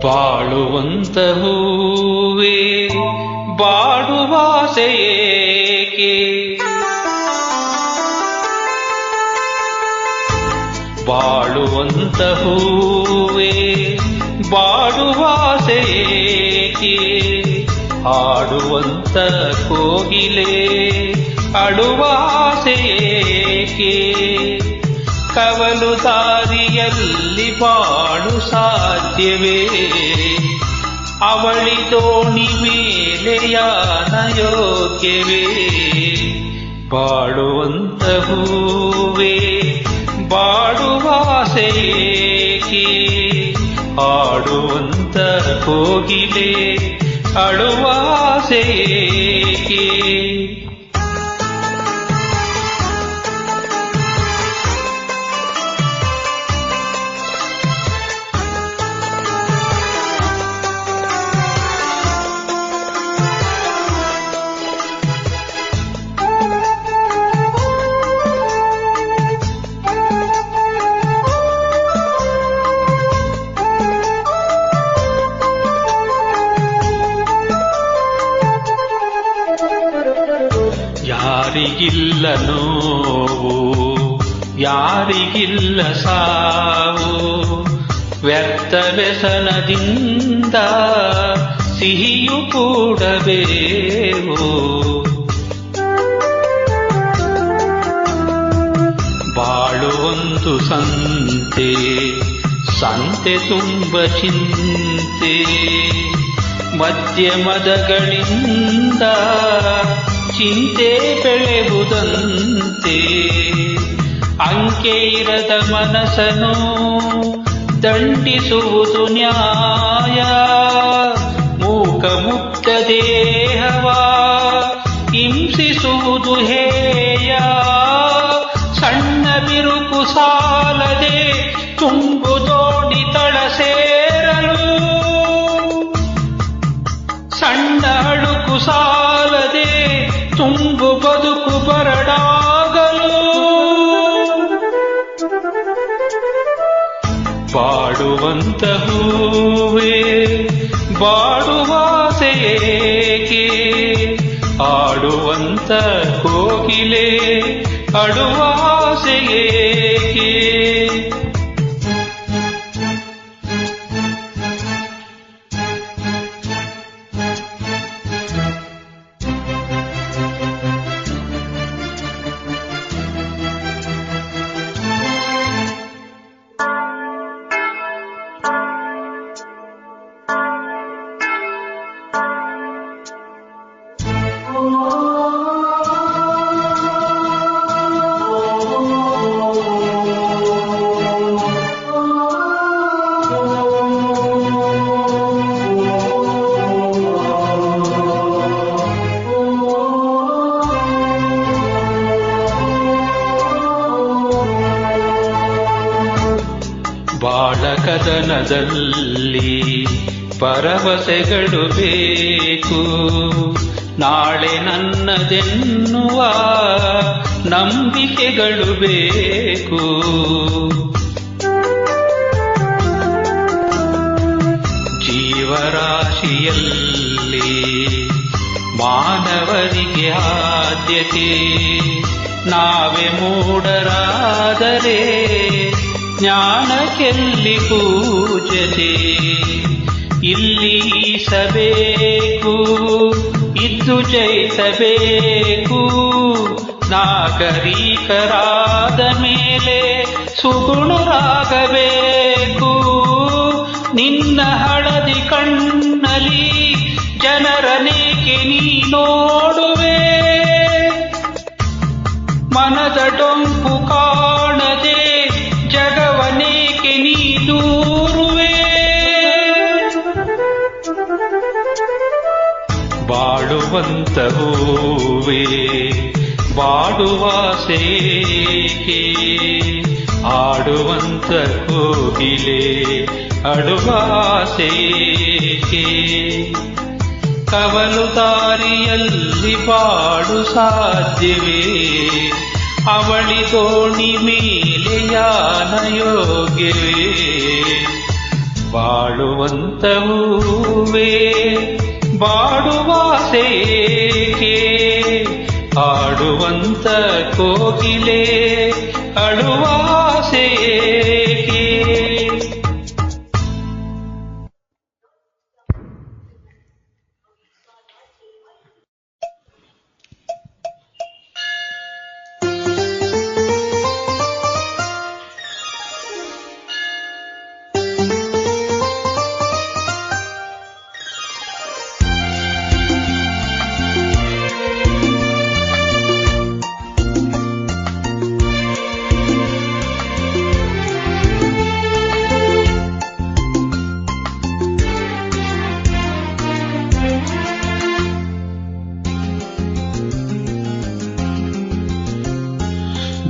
ಬಾಳುವಂತ ಹೂವೇ ಬಾಡುವಾಸೆಯೇಕೆ, ಬಾಳುವಂತ ಹೂವೇ ಬಾಡುವಾಸೆಯೇಕೆ, ಹಾಡುವಂತ ಕೋಗಿಲೆ ಅಳುವಾಸೆಯೇಕೆ, ಕವಲು ದಾರಿಯಲ್ಲಿ ಬಾಳು ಸಾಧ್ಯವೇ, ಅವಳಿ ದೋಣಿ ಮೇಲೆ ಯಾನ ಯೋಗ್ಯವೇ, ಬಾಳುವಂತ ಹೂವೇ ಬಾಡುವಾಸೆಯೇಕೆ, ಹಾಡುವಂತ ಕೋಗಿಲೆ ಅಳುವಾಸೆಯೇಕೆ. ಯಾರಿಗಿಲ್ಲ ನೋವು, ಯಾರಿಗಿಲ್ಲ ಸಾವು, ವ್ಯರ್ಥ ವ್ಯಸನದಿಂದ ಸಿಹಿಯು ಕೂಡಬೇವು, ಬಾಳುವೊಂದು ಸಂತೆ, ಸಂತೆ ತುಂಬ ಚಿಂತೆ, ಮದ್ಯಮದಗಳಿಂದ ಚಿಂತೆ ಬೆಳೆಯುವುದಂತೆ, ಅಂಕೆ ಇರದ ಮನಸ್ಸನ್ನು ದಂಡಿಸುವುದು ನ್ಯಾಯ, ಮೂಕ ಮುಕ್ತ ದೇಹವ ಹಿಂಸಿಸುವುದು ಹೇಯ, ಸಣ್ಣ ಬಿರುಕು ಸಾಲದೆ ತುಂಬು ದೋಣಿ ತಳ ಸೇರಲು, ಸಣ್ಣ ಅಳುಕು ಸಾಲದೆ ತುಂಬು ಬದುಕು ಬರಡಾಗಲು, ಬಾಡುವಂತ ಹೂವೇ ಬಾಡುವಾಸೆಯೇಕೆ, ಆಡುವಂತ ಕೋಗಿಲೆ ಅಳುವಾಸೆಯೇಕೆ. ಬಾಳಕದನದಲ್ಲಿ ಭರವಸೆಗಳು ಬೇಕು, ನಾಳೆ ನನ್ನದೆನ್ನುವ ನಂಬಿಕೆಗಳು ಬೇಕು, ಜೀವರಾಶಿಯಲ್ಲಿ ಮಾನವರಿಗೆ ಆದ್ಯತೆ, ನಾವೇ ಮೂಢರಾದರೆ ಜ್ಞಾನಕ್ಕೆಲ್ಲಿ ಪೂಜತೆ, ಇಲ್ಲಿ ಈಸಬೇಕು ಇದ್ದು ಜಯಿಸಬೇಕು, ನಾಗರಿಕರಾದ ಮೇಲೆ ಸುಗುಣರಾಗಬೇಕು, ನಿನ್ನ ಹಳದಿ ಕಣ್ಣಲ್ಲಿ ಜನರನೇಕೆ ನೀ ನೋಡುವೆ, ಮನದ ಡೊಂಕು ಕಾಣದೆ ಜಗವನೇಕೆ ನೀ ದೂರುವೆ, ಬಾಡುವಂತ ಹೂವೇ ಬಾಡುವಾಸೆಯೇಕೆ, ಆಡುವಂತ ಕೋಗಿಲೆ ಅಳುವಾಸೆಯೇಕೆ, ಕವಲು ದಾರಿಯಲ್ಲಿ ಬಾಳು ಸಾಧ್ಯವೇ, ಅವಳಿ ದೋಣಿ ಮೇಲೆ ಯಾನ ಯೋಗ್ಯವೇ, ಬಾಳುವಂತ ಹೂವೇ ಬಾಡುವಾಸೆಯೇಕೆ, ಆಡುವಂತ ಕೋಗಿಲೆ ಅಳುವಾಸೆಯೇಕೆ.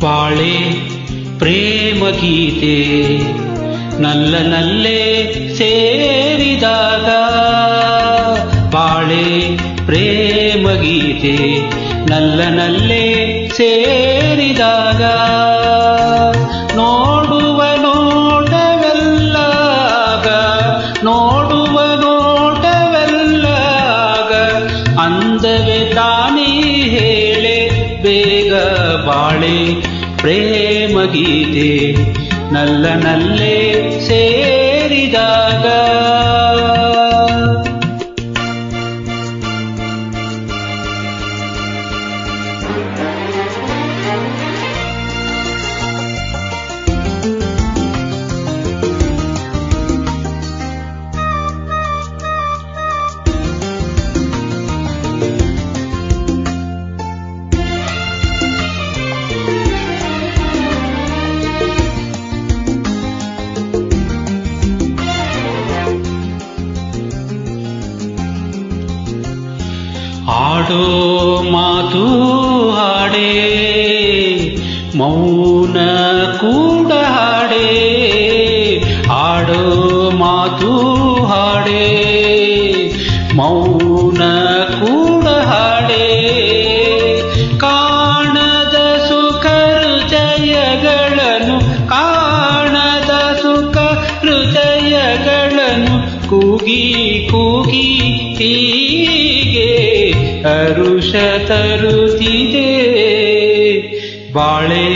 ಬಾಳೆ ಪ್ರೇಮ ಗೀತೆ ನಲ್ಲೇ ಸೇರಿದಾಗ, ಬಾಳೆ ಪ್ರೇಮ ಗೀತೆ ನಲ್ಲೇ ಸೇರಿದಾಗ, ನೋಡುವ ನೋಟವೆಲ್ಲಾಗ ನೋಡುವ ನೋಟವೆಲ್ಲಾಗ ಅಂದವೇ ತಾನೇ ಹೇಳೆ ಬೇಗ. ಬಾಳೆ ಪ್ರೇಮ ಗೀತೆ ನಲ್ಲೇ ಸೇರಿದಾಗ. ಆಡೋ ಮಾತು ಹಾಡೇ ಮೌನ ಕೂಡ ಹಾಡೇ, ಆಡೋ ಮಾತು ಹಾಡೇ ಮೌನ ಕೂಡ ಹಾಡೇ, ಕಾಣದ ಸುಖ ಹೃದಯಗಳನ್ನು ಕಾಣದ ಸುಖ ಹೃದಯಗಳನ್ನು ಕೂಗಿ ಕೂಗಿ ಹೀಗೆ ಹರುಷ ತರುತ್ತಿದೆ. ಬಾಳೆ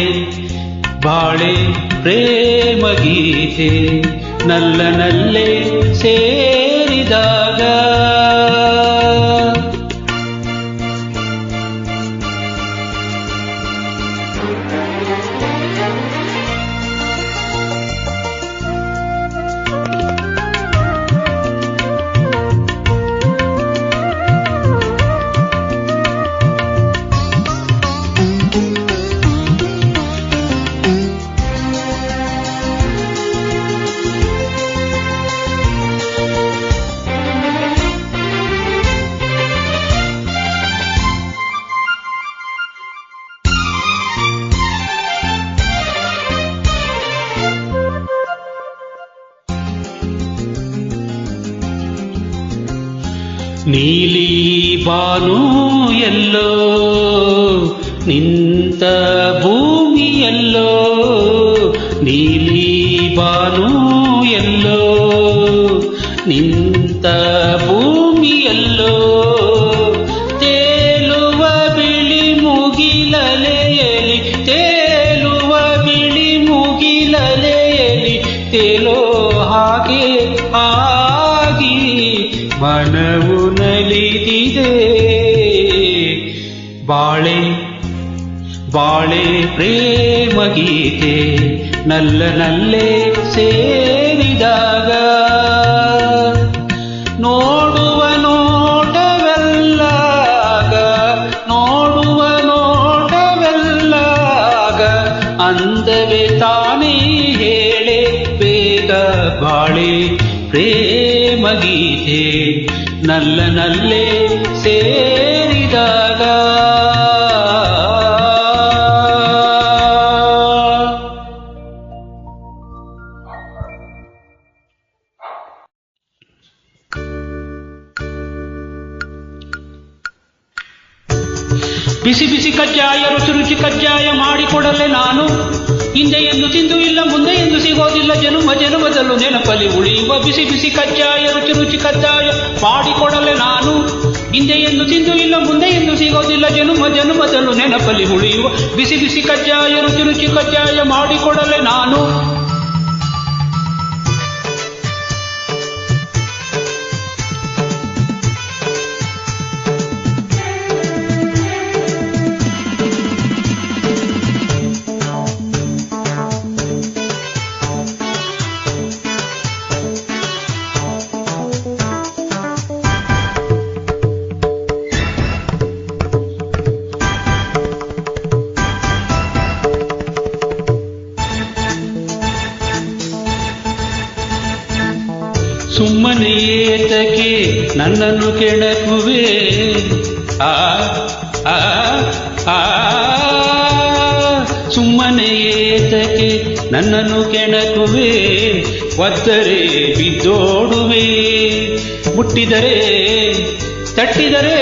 ಬಾಳೆ ಪ್ರೇಮ ಗೀತೆ ನಲ್ಲೇ ಸೇರಿದಾಗ. ನೀಲಿ ಬಾನು ಎಲ್ಲೋ ನಿಂತ ಭೂಮಿಯಲ್ಲೋ, ನೀಲಿ ಬಾನು ಎಲ್ಲೋ ನಿಂತ ಭೂಮಿಯಲ್ಲೋ, ತೇಲುವ ಬಿಳಿ ಮುಗಿಲಲೆಯಲಿ ತೇಲುವ ಬಿಳಿ ಮುಗಿಲಲೆಯಲಿ ತೇಲೋ ಹಾಗೆ ಆಗಿ ಮನವು ನಲಿದಿದೆ. ಬಾಳೆ ಬಾಳೆ ಪ್ರೇಮ ಗೀತೆ ನಲ್ಲೇ ಸೇರಿದಾಗ, ನೋಡುವ ನೋಟವೆಲ್ಲಾಗ ನೋಡುವ ನೋಟವೆಲ್ಲಾಗ ಅಂದವೇ ತಾನೇ ಹೇಳೆ ಬೇಗ. ಬಾಳೆ ಪ್ರೇಮ ಗೀತೆ ನಲ್ಲೇ ಸೇರಿದಾಗ. ಬಿಸಿ ಬಿಸಿ ಕಜ್ಜಾಯ ರುಚಿ ರುಚಿ ಕಜ್ಜಾಯ ಮಾಡಿಕೊಡಲೆ ನಾನು, ಹಿಂದೆ ಎಂದು ತಿಂದು ಇಲ್ಲ ಮುಂದೆ ಎಂದು ಸಿಗೋದಿಲ್ಲ ಜನುಮ ಜನುಮದಲ್ಲೂ ನೆನಪಲ್ಲಿ ಉಳಿಯುವ ಬಿಸಿ ಬಿಸಿ ಕಜ್ಜಾಯ ರುಚಿ ರುಚಿ ಕಜ್ಜಾಯ ಮಾಡಿಕೊಡಲೆ ನಾನು ಹಿಂದೆ ಎಂದು ತಿಂದು ಇಲ್ಲ ಮುಂದೆ ಎಂದು ಸಿಗೋದಿಲ್ಲ ಜನುಮ ಜನುಮದಲ್ಲೂ ನೆನಪಲ್ಲಿ ಉಳಿಯುವ ಬಿಸಿ ಬಿಸಿ ಕಜ್ಜಾಯ ರುಚಿ ರುಚಿ ಕಜ್ಜಾಯ ಮಾಡಿಕೊಡಲೆ ನಾನು ಸುಮ್ಮನೆ ಏತಕ್ಕೆ ನನ್ನನ್ನು ಕೆಣಕುವೆ ಆ ಆ ಆ ಸುಮ್ಮನೆ ಏತಕ್ಕೆ ನನ್ನನ್ನು ಕೆಣಕುವೆ ಒದ್ದರೆ ಬಿದ್ದೋಡುವೆ ಮುಟ್ಟಿದರೆ ತಟ್ಟಿದರೆ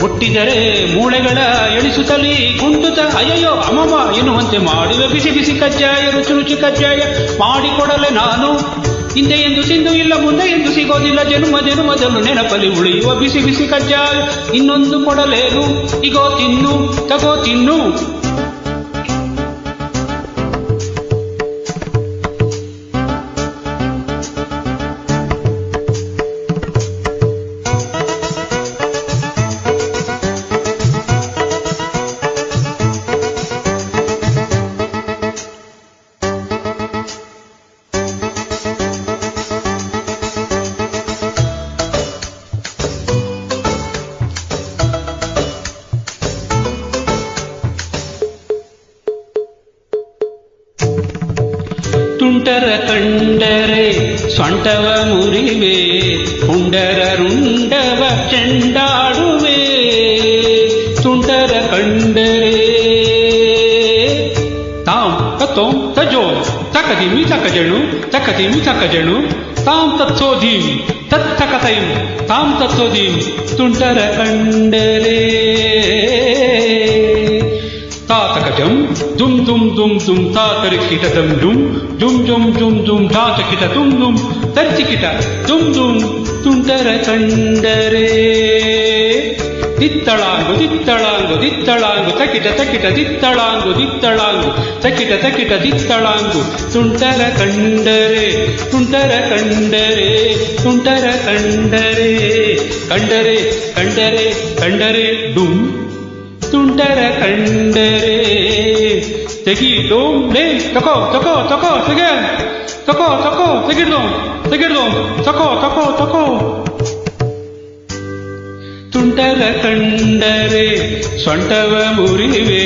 ಮುಟ್ಟಿದರೆ ಮೂಳೆಗಳ ಎಣಿಸುತ್ತಲೇ ಕುಂಟುತ್ತ ಅಯ್ಯಯ್ಯೋ ಅಮ್ಮಮ್ಮ ಎನ್ನುವಂತೆ ಮಾಡುವೆ ಬಿಸಿ ಬಿಸಿ ಕಜ್ಜಾಯ ರುಚಿ ರುಚಿ ಕಜ್ಜಾಯ ಮಾಡಿಕೊಡಲೆ ನಾನು ಹಿಂದೆ ಎಂದು ತಿಂದು ಇಲ್ಲ ಮುಂದೆ ಎಂದು ಸಿಗೋದಿಲ್ಲ ಜನುಮ ಜನುಮದಲ್ಲೂ ನೆನಪಲ್ಲಿ ಉಳಿಯುವ ಬಿಸಿ ಬಿಸಿ ಕಜ್ಜಾಯ ಇನ್ನೊಂದು ಕೊಡಲೇನು ಇಗೋ ತಿನ್ನು ತಗೋ ತಿನ್ನು ತುಂಟರ ಕಂಡರೆ ಸೊಂಟವ ಮುರಿವೆ ಪುಂಡರ ರುಂಡವ ಚೆಂಡಾಡುವೆ ತುಂಟರ ಕಂಡರೆ ತಾಂ ತತ್ತೋಂ ತಜೋಂ ತಕದಿಮಿ ತಕಜಣು ತಕದಿಮಿ ತಕಜಣು ತಾಂ ತತ್ಸೋಧೀಂ ತತ್ತಕತೈಂ ತಾಂ ತತ್ಸೋಧೀಂ ತುಂಟರ ಕಂಡರೆ ತಾತಕಜಂ ದುಂ ದುಂ ದುಂ ದುಂ ತಾತರಿಕಿಟ ದಂ ದುಂ ದುಂ ದುಂ ದುಂ ದುಂ ಧಾತಕಿಟ ದುಂ ದುಂ ತರ್ಚಿಕಿಟ ದುಂ ದುಂ ತುಂಟರ ಕಂಡರೆ ದಿತ್ತಳಾಂಗು ದಿತ್ತಳಾಂಗು ದಿತ್ತಳಾಂಗು ತಕಿಟ ತಕಿಟ ದಿತ್ತಳಾಂಗು ದಿತ್ತಳಾಂಗು ತಕಿಟ ತಕಿಟ ದಿತ್ತಳಾಂಗು ತುಂಟರ ಕಂಡರೆ ತುಂಟರ ಕಂಡರೆ ತುಂಟರ ಕಂಡರೆ ಕಂಡರೆ ಕಂಡರೆ ಕಂಡರೆ ಡುಂ ತುಂಟರ ಕಂಡರೆ ತೆಗಿಡೋಂ ಲೇ ತಕೋ ತಕೋ ತಕೋ ತೆಗೆ ತಕೋ ತಕೋ ತೆಗಿಡ್ಲೋಂ ತೆಗಿಡ್ಲೋಂ ತಕೋ ತಕೋ ತಕೋ ತುಂಟರ ಕಂಡರೆ ಸೊಂಟವ ಮುರಿವೆ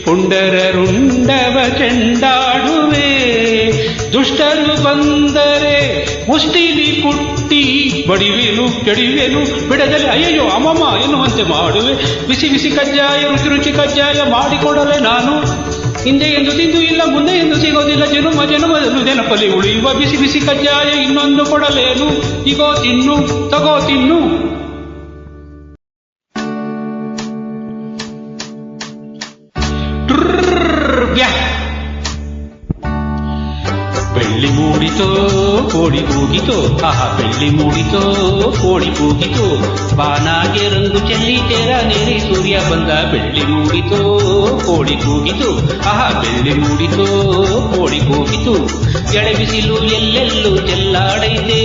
ಪುಂಡರ ರುಂಡವ ಚೆಂಡಾಡುವೆ ದುಷ್ಟರು ಬಂದರೆ ಮುಷ್ಟಿಲಿ ಕುಟ್ಟಿ ಬಡಿವೆನು ಕೆಡಿವೆನು ಬಿಡದಲ್ಲಿ ಅಯ್ಯಯ್ಯೋ ಅಮ್ಮಮ್ಮ ಎನ್ನುವಂತೆ ಮಾಡುವೆ ಬಿಸಿ ಬಿಸಿ ಕಜ್ಜಾಯ ರುಚಿ ರುಚಿ ಕಜ್ಜಾಯ ಮಾಡಿಕೊಡಲೆ ನಾನು ಹಿಂದೆ ಎಂದು ತಿಂದು ಇಲ್ಲ ಮುಂದೆ ಎಂದು ಸಿಗೋದಿಲ್ಲ ಜನುಮ ಜನುಮದಲ್ಲೂ ನೆನಪಲ್ಲಿ ಉಳಿಯುವ ಬಿಸಿ ಬಿಸಿ ಕಜ್ಜಾಯ ಇನ್ನೊಂದು ಕೊಡಲೇನು ಇಗೋ ತಿನ್ನು ತಗೋ ತಿನ್ನು ಬೆಳ್ಳಿ ಮೂಡಿತೋ ಕೋಡಿ ಕೂಗಿತೋ ಆಹಾ ಬೆಳ್ಳಿ ಮೂಡಿತೋ ಕೋಡಿ ಕೂಗಿತೋ ಬಾನಾಗೆ ರಂಗು ಚೆಲ್ಲಿ ತೆರ ನೇರಿ ಸೂರ್ಯ ಬಂದ ಬೆಳ್ಳಿ ಮೂಡಿತೋ ಕೋಡಿ ಕೂಗಿತು ಆಹಾ ಬೆಳ್ಳಿ ಮೂಡಿತೋ ಕೋಡಿ ಕೂಗಿತು ಎಳೆ ಬಿಸಿಲು ಎಲ್ಲೆಲ್ಲೂ ಚೆಲ್ಲಾಡೈತೆ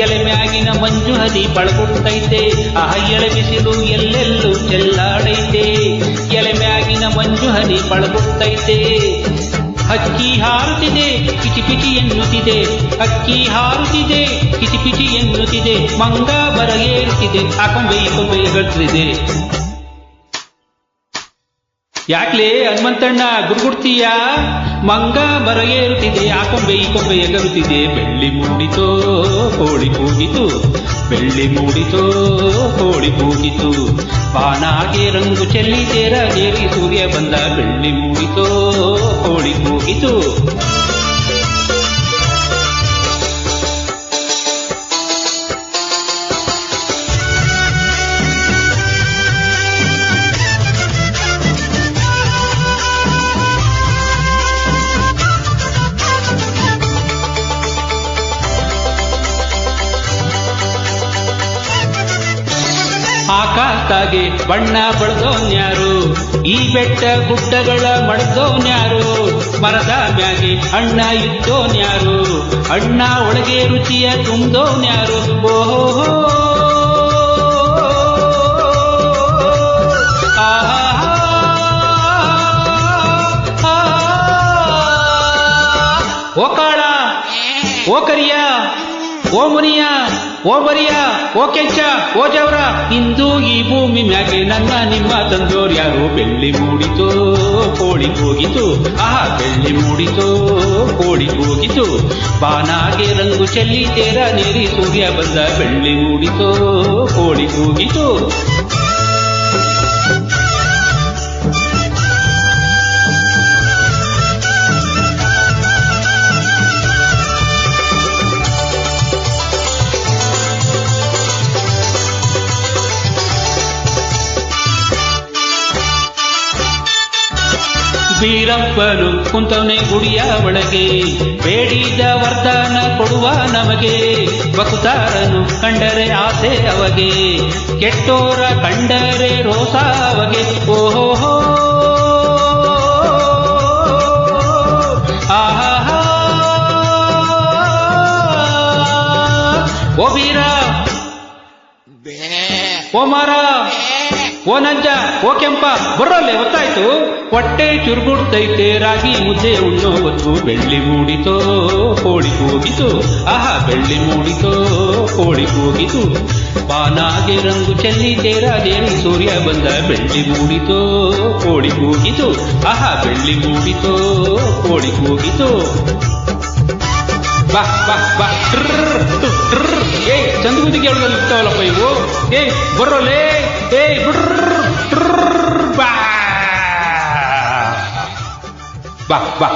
ಎಲೆ ಮ್ಯಾಗಿನ ಮಂಜು ಹದಿ ಪಳಗುಟ್ಟೈತೆ ಆಹಾ ಎಳೆ ಬಿಸಿಲು ಎಲ್ಲೆಲ್ಲೂ ಚೆಲ್ಲಾಡೈತೆ ಎಲೆ ಮ್ಯಾಗಿನ ಮಂಜು ಹದಿ ಪಳಗುಟ್ಟೈತೆ ಹಕ್ಕಿ ಹಾರುತ್ತಿದೆ ಕಿಚಿ ಪಿಚಿ ಎನ್ನುತ್ತಿದೆ ಅಕ್ಕಿ ಹಾರುತ್ತಿದೆ ಕಿಚಿ ಪಿಚಿ ಎನ್ನುತ್ತಿದೆ ಮಂಗ ಬರಗೇರುತ್ತಿದೆ ಆ ಕೊಂಬೆ ಈ ಕೊಂಬೆ ಎಗಳ್ತಿದೆ ಯಾಕ್ಲೇ ಹನುಮಂತಣ್ಣ ಗುರುಗುಡ್ತೀಯ ಮಂಗ ಬರಗೇರುತ್ತಿದೆ ಆ ಕೊಂಬೆ ಈ ಕೊಂಬೆ ಎಗರುತ್ತಿದೆ ಬೆಳ್ಳಿ ಮೂಡಿತೋ ಕೋಳಿ ಕೂಗಿತು ಬೆಳ್ಳಿ ಮೂಡಿತೋ ಕೋಳಿ ಕೂಗಿತು ಬಾನಾಗೆ ರಂಗು ಚೆಲ್ಲಿ ತೇರ ಏರಿ ಸೂರ್ಯ ಬಂದ ಬೆಳ್ಳಿ ಮೂಡಿತೋ ಕೋಳಿ ಕೂಗಿತು ಮ್ಯಾಗೆ ಬಣ್ಣ ಬಳ್ದೋನ್ಯಾರು, ಈ ಬೆಟ್ಟ ಗುಡ್ಡಗಳ ಮಡ್ದೋನ್ಯಾರು, ಮರದ ಮ್ಯಾಗೆ ಅಣ್ಣ ಇದ್ದೋನ್ಯಾರು, ಅಣ್ಣ ಒಳಗೆ ರುಚಿಯ ತುಂಬ್ದೋನ್ಯಾರು. ಓಹೋ ಓ ಕಾಳ, ಓ ಕರಿಯ, ಓ ಮುನಿಯ, ಓ ಬರಿಯ, ಓ ಕೆಂಚ, ಓ ಜವರ, ಇಂದು ಈ ಭೂಮಿ ಮ್ಯಾಗೆ ನನ್ನ ನಿಮ್ಮ ತಂದೋರ್ಯಾರು. ಬೆಳ್ಳಿ ಮೂಡಿತೋ ಕೋಳಿ ಕೂಗಿತು, ಆಹಾ ಬೆಳ್ಳಿ ಮೂಡಿತೋ ಕೋಳಿ ಕೂಗಿತು, ಬಾನಾಗೆ ರಂಗು ಚೆಲ್ಲಿ ತೇರ ನೀರಿ ಸೂರ್ಯ ಬಂದ. ಬೆಳ್ಳಿ ಮೂಡಿತೋ ಕೋಳಿ ಕೂಗಿತು. ವೀರಪ್ಪನು ಕುಂತವನೆ ಗುಡಿಯ ಒಳಗೆ, ಬೇಡಿದ ವರದಾನ ಕೊಡುವ ನಮಗೆ, ಬಕುತಾರನು ಕಂಡರೆ ಆಸೆ ಅವಗೆ, ಕೆಟ್ಟೋರ ಕಂಡರೆ ರೋಸ ಅವಗೆ. ಓಹೋ ಆಹಾ ಓ ವೀರ, ಓ ಮಾರ, ಓ ನಂಜ, ಓ ಕೆಂಪ, ಬರೋಲ್ಲೇ ಗೊತ್ತಾಯ್ತು. ಹೊಟ್ಟೆ ಚುರುಗುಡ್ತೈತೆ ರಾಗಿ ಮುದ್ದೆ ಉಣ್ಣೋ ಹೊತ್ತು. ಬೆಳ್ಳಿ ಮೂಡಿತೋ ಕೋಳಿ ಕೂಗಿತು, ಆಹಾ ಬೆಳ್ಳಿ ಮೂಡಿತೋ ಕೋಳಿ ಕೂಗಿತು, ಬಾನಾಗೆ ರಂಗು ಚೆಲ್ಲಿ ತೇರ ದೇವಿ ಸೂರ್ಯ ಬಂದ. ಬೆಳ್ಳಿ ಮೂಡಿತೋ ಕೋಳಿ ಕೂಗಿತು, ಆಹಾ ಬೆಳ್ಳಿ ಮೂಡಿತೋ ಕೋಳಿ ಕೂಗಿತು. ಬಾ ಬಾ ಬಾ ಏ ಚಂದ್ರಗುದಿಗೆ ಅವಳಲ್ಲಿ ಇರ್ತಾವಲ್ಲಪ್ಪ ಇವು. ಏ ಬರೋಲೇ, ಏ ಬಾ ಬಾ ಬಾ.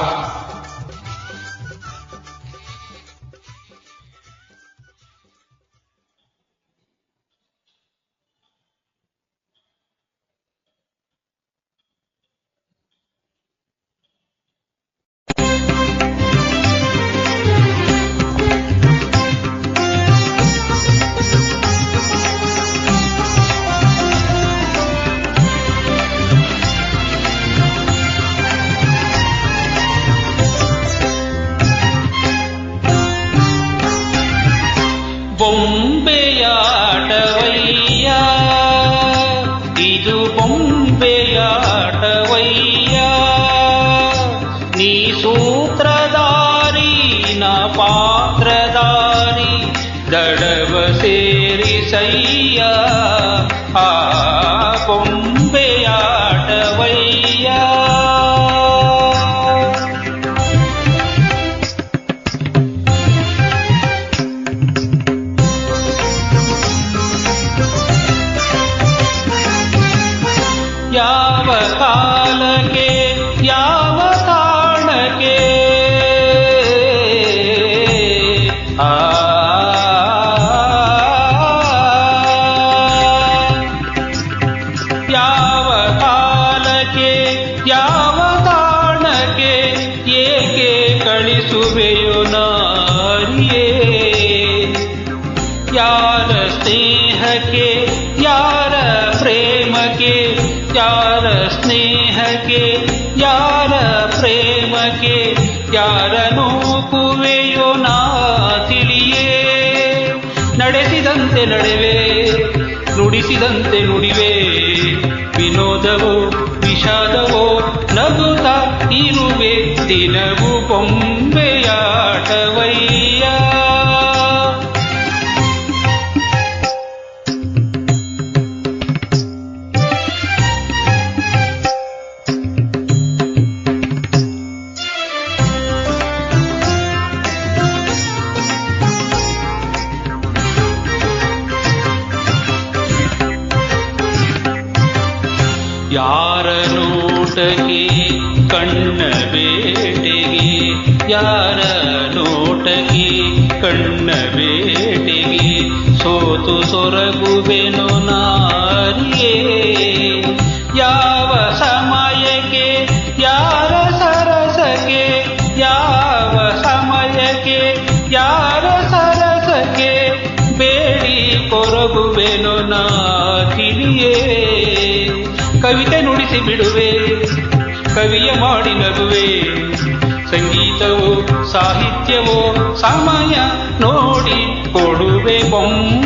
ಬೊಂಬೆಯಾಟವಯ್ಯ ಇದು ಬೊಂಬೆಯಾಟವಯ್ಯ, ನೀ ಸೂತ್ರಧಾರಿ ನಾ ಪಾತ್ರಧಾರಿ, ದಡವ ಸೇರಿಸಯ್ಯ ಆ ಬೊಂಬೆಯಾಟವಯ್ಯ. ಯಾವ ಕಾಲಕ್ಕೆ ಯಾವ ತಾಣಕ್ಕೆ ಯಾವ ಕಾಲಕ್ಕೆ ಯಾವ ತಾಣಕ್ಕೆ ಏಕೆ ಕಳಿಸುವೆಯೋ ನಾರಿಯೇ, ಯಾರ ಸ್ನೇಹಕ್ಕೆ ಯಾರ ಪ್ರೇಮಕ್ಕೆ, ಯಾರ ಸ್ನೇಹಕ್ಕೆ ಯಾರ ಪ್ರೇಮಕ್ಕೆ, ಯಾರ ನೂಕುವೆಯೋ ನಾ ತಿಳಿಯೇ. ನಡೆಸಿದಂತೆ ನಡೆವೆ, ನುಡಿಸಿದಂತೆ ನುಡಿವೆ, ವಿನೋದವೋ ವಿಷಾದವೋ ನಗುತ್ತಾ ಇರುವೆ, ದಿನವೂ ಬೊಂಬೆಯಾಟವಯ್ಯ. ಯಾರ ನೋಟಕ್ಕೆ ಕಣ್ಣ ಬೇಟೆಗೆ, ಯಾರ ನೋಟಕ್ಕೆ ಕಣ್ಣ ಬೇಟೆಗೆ, ಸೋತು ಸೊರಗುವೆನು ನಾರಿಯೇ. ಯಾವ ಸಮಯಕ್ಕೆ ಯಾರ ಸರಸಕ್ಕೆ, ಯಾವ ಸಮಯಕ್ಕೆ ಯಾರ ಸರಸಕ್ಕೆ, ಬೇಡಿ ಕೊರಗುವೆನು ನಾ ತಿಳಿಯೇ. ಹುಡುಗಿಯೇ ಕವಿತೆ ನುಡಿಸಿ ಬಿಡುವೆ ಕವಿಯ ಮಾಡಿ ನಗುವೆ ಸಂಗೀತವೋ ಸಾಹಿತ್ಯವೋ ಸಮಯ ನೋಡಿ ಕೊಡುವೆ ಬೊಂಬೆಯಾಟವಯ್ಯ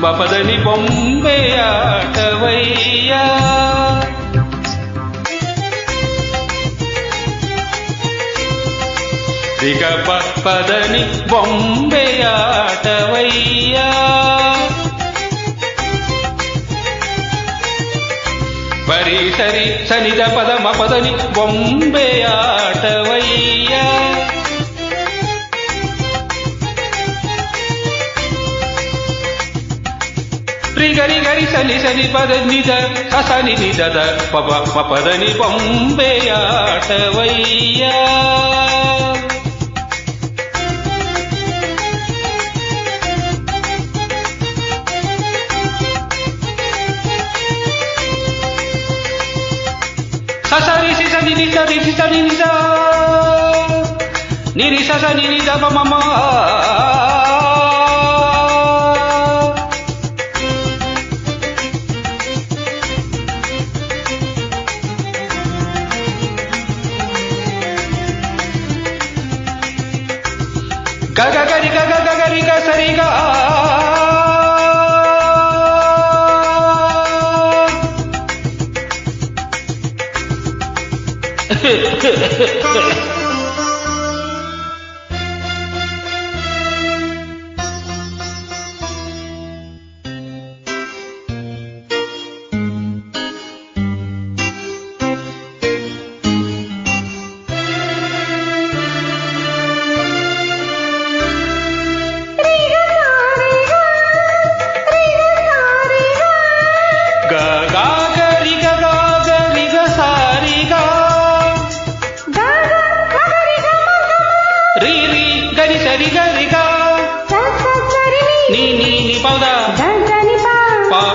ಬಪದನಿ ಬೊಂಬೆಯಾಟವಯ್ಯ ದಿಗ ಪದನಿ ಬೊಂಬೆಯಾಟವಯ್ಯ ಬರಿ ಸರಿ ಸನಿದ ಪದ ಮಪದನಿ ಬೊಂಬೆಯಾಟವಯ್ಯ ಗರಿ ಗರಿ ಸನಿ ಸನಿ ಪದ ನಿದ ಸನಿ ನಿದದ ಪಪ ಮಪದನಿ ಬೊಂಬೆಯಾಟವಯ್ಯ ಸರಿ ಸಿ ಸನಿ ನಿಸ ರಿಸಿ ಸನಿ ನಿಸ ನಿರಿ ಸ ಸನಿ ನಿದ ಮಮ ಗಗ ಗರಿ ಗಗ ಗರಿ ಗ ಸರಿ ಗ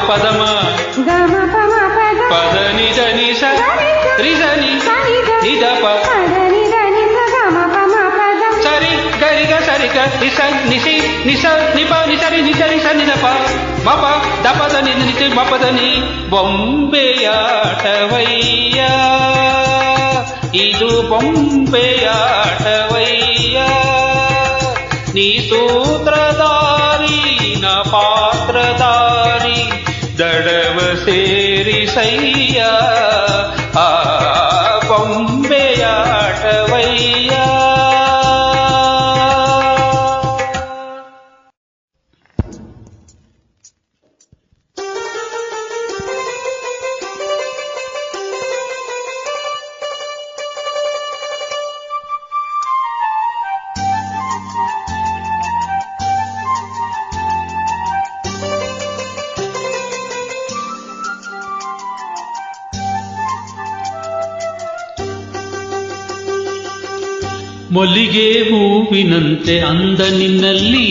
ಪದಮ ಪದ ನಿಜ ನಿಸ ರಿಸನಿ ನಿದ ಪ ಸರಿ ಗರಿ ಗ ಸರಿ ಗ ನಿಸ ನಿಸಿ ನಿಸ ನಿಪ ನಿಸರಿ ನಿಸರಿ ಸ ನಿದ ಪ ಮಪ ದಪದ ನಿದ ನಿತಿ ಮಪದ ನಿ ಬೊಂಬೆಯಾಟವಯ್ಯ ಇದು ಬೊಂಬೆಯಾಟವಯ್ಯ ನೀ ಸೂತ್ರಧಾರಿ ನ ಪಾತ್ರಧಾರಿ ದಡವ ಸೇರಿಸಯ್ಯ ಆ ಬೊಂಬೆಯಾಟವಯ್ಯ ಮೊಲ್ಲಿಗೆ ಹೂವಿನಂತೆ ಅಂದ ನಿನ್ನಲ್ಲಿ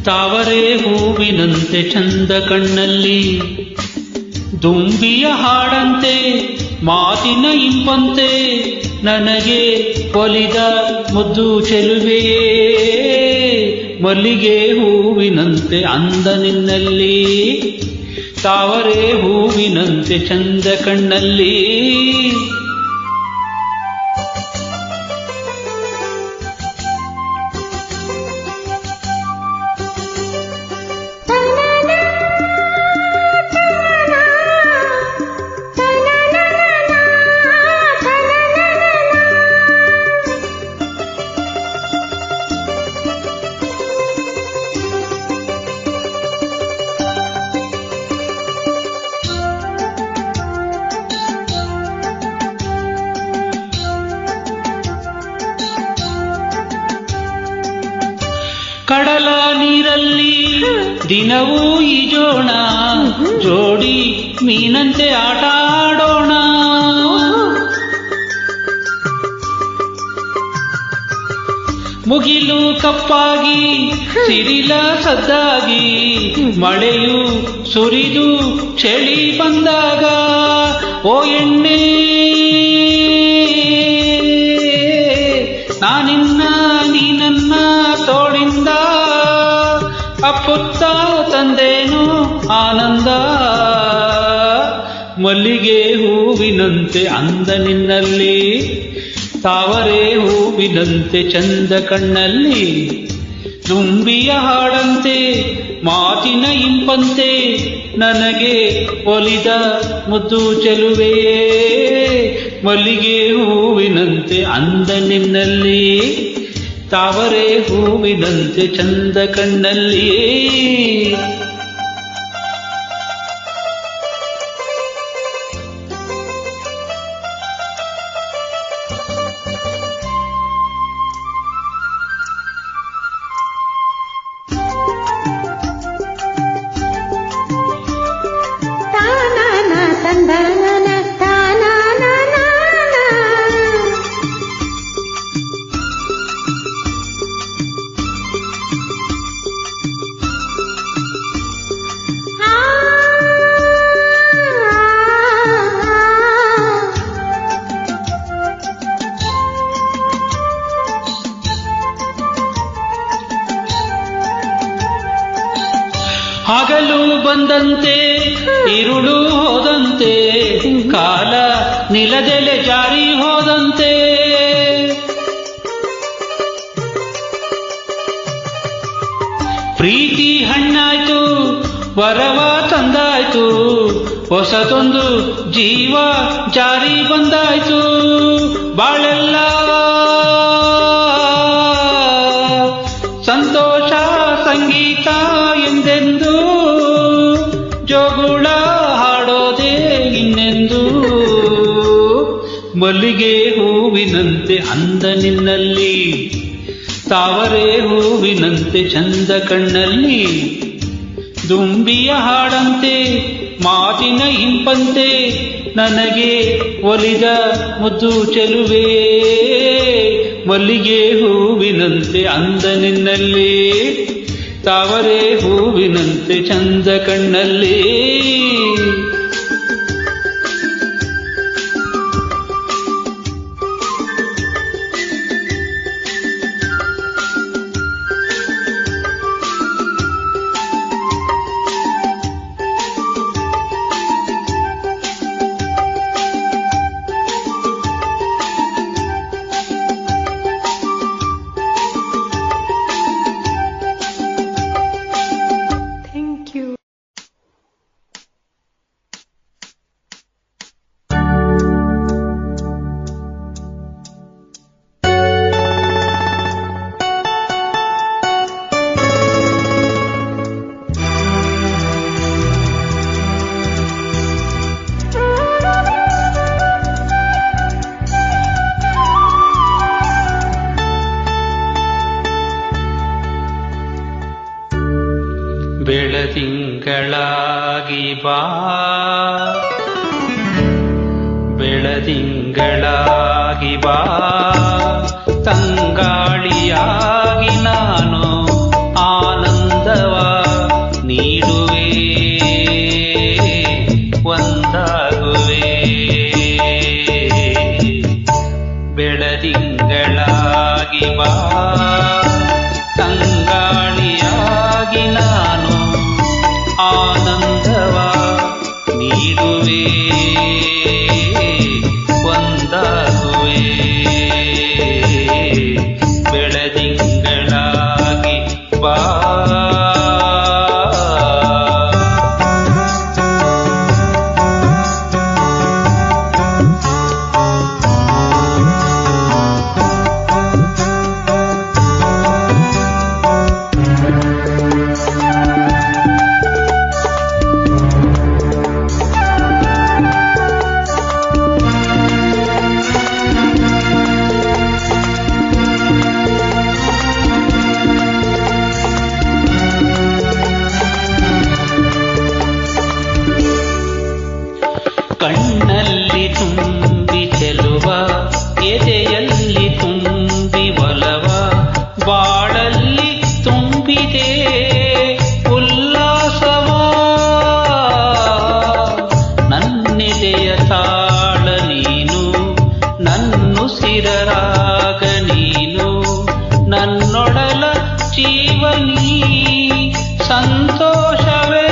ತಾವರೆ ಹೂವಿನಂತೆ ಚಂದ ಕಣ್ಣಲ್ಲಿ ದುಂಬಿಯ ಹಾಡಂತೆ ಮಾತಿನ ಇಂಪಂತೆ ನನಗೆ ಒಲಿದ ಮುದ್ದು ಚೆಲುವೆಯೇ ಮಲ್ಲಿಗೆ ಹೂವಿನಂತೆ ಅಂದ ನಿನ್ನಲ್ಲಿ ತಾವರೆ ಹೂವಿನಂತೆ ಚಂದ ಕಣ್ಣಲ್ಲಿ ಕಡಲ ನೀರಲ್ಲಿ ದಿನವೂ ಈಜೋಣ ಜೋಡಿ ಮೀನಂತೆ ಆಟ ಆಡೋಣ ಮುಗಿಲು ಕಪ್ಪಾಗಿ ಸಿಡಿಲ ಸದ್ದಾಗಿ ಮಳೆಯು ಸುರಿದು ಚಳಿ ಬಂದಾಗ ಓ ಎಣ್ಣೆ ನಾನಿನ್ನ ನೀನನ್ನ ತೋಳಿಂದ ಅಪ್ಪುತ್ತ ತಂದ ಆನಂದ ಮಲ್ಲಿಗೆ ಹೂವಿನಂತೆ ಅಂದ ನಿನ್ನಲ್ಲಿ ತಾವರೆ ಹೂವಿನಂತೆ ಚಂದ ಕಣ್ಣಲ್ಲಿ ತುಂಬಿಯ ಹಾಡಂತೆ ಮಾತಿನ ಇಂಪಂತೆ ನನಗೆ ಒಲಿದ ಮುದ್ದು ಚೆಲುವೆಯೇ ಮಲ್ಲಿಗೆ ಹೂವಿನಂತೆ ಅಂದ ನಿನ್ನಲ್ಲಿ ತಾವರೆ ಹೂವಿನಂತೆ ಚಂದ ಕಣ್ಣಲ್ಲಿ ಹಗಲು ಬಂದಂತೆ ಇರುಳು ಹೋದಂತೆ ಕಾಲ ನಿಲದೆಲೆ ಜಾರಿ ಹೋದಂತೆ ಪ್ರೀತಿ ಹಣ್ಣಾಯ್ತು ವರವ ತಂದಾಯ್ತು ಹೊಸದೊಂದು ಜೀವ ಜಾರಿ ಬಂದಾಯ್ತು ಬಾಳೆಲ್ಲ ಸಂತೋಷ ಸಂಗೀತ ಎಂದೆಂದು ಜೋಗುಳ ಹಾಡೋದೇ ಇನ್ನೆಂದು ಮಲ್ಲಿಗೆ ಹೂವಿನಂತೆ ಅಂದ ನಿನ್ನಲ್ಲಿ ತಾವರೆ ಹೂವಿನಂತೆ ಚಂದ ಕಣ್ಣಲ್ಲಿ ದುಂಬಿಯ ಹಾಡಂತೆ ಮಾತಿನ ಇಂಪಂತೆ ನನಗೆ ಒಲಿದ ಮುದ್ದು ಚೆಲುವೆ ಮಲ್ಲಿಗೆ ಹೂವಿನಂತೆ ಅಂದ ನಿನ್ನಲ್ಲಿ ತಾವರೆ ಹೂವಿನಂತೆ ಚಂದ ಕಣ್ಣಲ್ಲಿ ಬೆಳದಿಂಗಳಾಗಿ ಬಾ ಬೆಳದಿಂಗಳಾಗಿ ಬಾ ತಂಗಾಳಿಯಾಗಿ ನಾನು ಆನಂದವ ನೀಡುವೆ ಒಂದಾಗುವೆ ಬೆಳದಿಂಗಳಾಗಿ ಬಾ ತಂಗಾಳಿಯಾಗಿ ನಾನು ಆನಂದವ ನೀಡುವೆ ಒಂದಾಗುವೆ ಬೆಳದಿಂಗಳಾಗಿ ಬಾ ಕಣ್ಣಲ್ಲಿ ತುಂಬಿ ಚೆಲುವ ಎದೆಯಲ್ಲಿ ತುಂಬಿ ಒಲವ ಬಾಳಲ್ಲಿ ತುಂಬಿದೆ ಉಲ್ಲಾಸವ ನನ್ನೆದೆಯ ತಾಳ ನೀನು ನನ್ನುಸಿರರಾಗ ನೀನು ನನ್ನೊಡಲ ಜೀವನೀ ಸಂತೋಷವೇ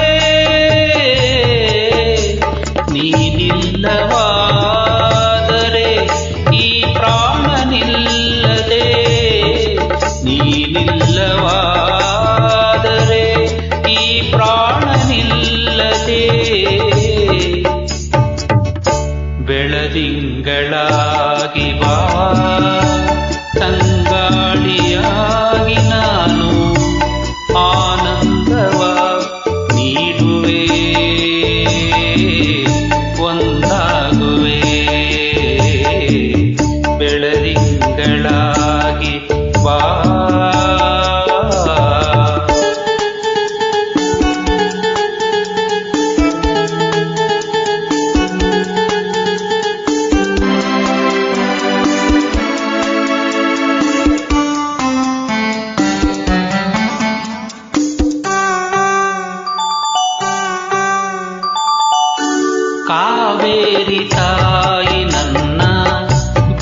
ಬೆಳದಿಂಗಳಾಗಿ ಬಾ ತಂಗಾಳಿಯಾಗಿ ನಾನು ಆನಂದವ ನೀಡುವೆ ಒಂದಾಗುವೆ ಬೆಳದಿಂಗಳಾಗಿ ಬಾ ಕಾವೇರಿ ತಾಯಿ ನನ್ನ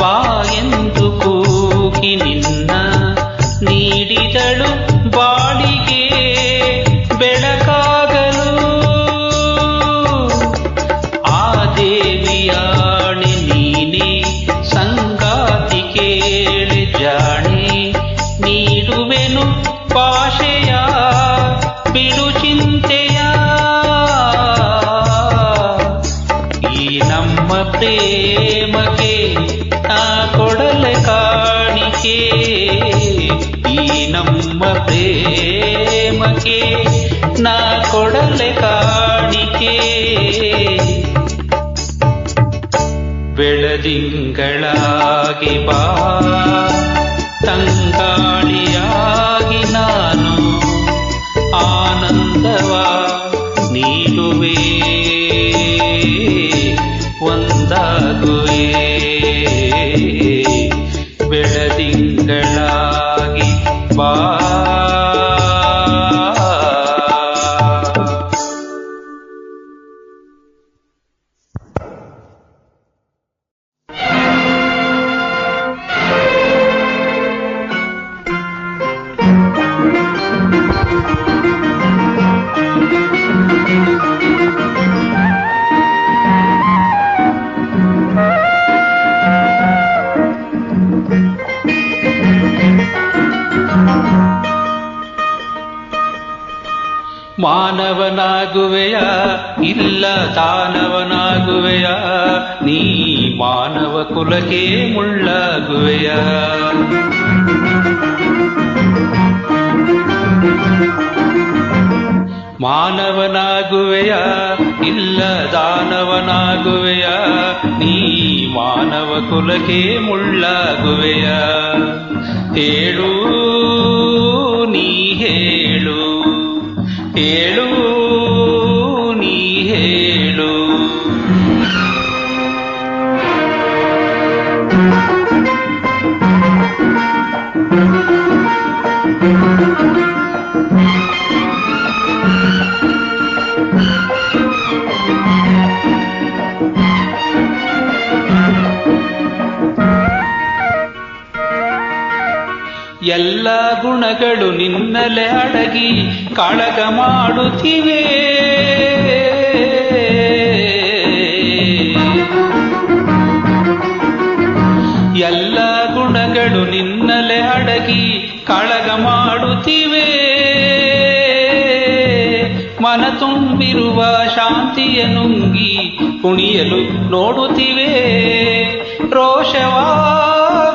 ಬಾಯೆಂದು ಕೂಗಿ ನಿನ್ನ ನೀಡಿದಳು ಬಾಳಿಗೆ ಬೆಳಕಾಗಲು ಆ ದೇವಿಯಾಣೆ ನೀನೆ ಸಂಗಾತಿ ಕೇಳಿ ಜಾಣೆ ನೀಡುವೆನು ಭಾಷೆಯ ಬಿಡು ಚಿಂತೆಯ ನಮ್ಮ ಪ್ರೇಮಕ್ಕೆ ನಾ ಕೊಡಲೆ ಕಾಣಿಕೆ ಈ ನಮ್ಮ ಪ್ರೇಮಕ್ಕೆ ನಾ ಕೊಡಲೆ ಕಾಣಿಕೆ ಬೆಳದಿಂಗಳಾಗಿ ಬಾ ತಂಗಾಳಿಯಾಗಿ ನಾನು ಆನಂದವ ನೀಡುವೆ ಒಂದಾಗುವೆ ಬೆಳದಿಂಗಳಾಗಿ ಬಾ ಮಾನವನಾಗುವೆಯ ಇಲ್ಲ ದಾನವನಾಗುವೆಯ ನೀ ಮಾನವ ಕುಲಕ್ಕೆ ಮುಳ್ಳಾಗುವೆಯ ಮಾನವನಾಗುವೆಯ ಇಲ್ಲ ದಾನವನಾಗುವೆಯ ನೀ ಮಾನವ ಕುಲಕ್ಕೆ ಮುಳ್ಳಾಗುವೆಯ ಹೇಳು ನೀ ಹೇಳು ಹೇಳು ನೀ ಹೇಳು ಎಲ್ಲ ಗುಣಗಳು ನಿನ್ನಲೆ ಅಡಗಿ ಕಾಳಗ ಮಾಡುತ್ತಿವೆ ಎಲ್ಲ ಗುಣಗಳು ನಿನ್ನಲೆ ಅಡಗಿ ಕಾಳಗ ಮಾಡುತ್ತಿವೆ ಮನ ತುಂಬಿರುವ ಶಾಂತಿಯ ನುಂಗಿ ಕುಣಿಯಲು ನೋಡುತ್ತಿವೆ ರೋಷವಾ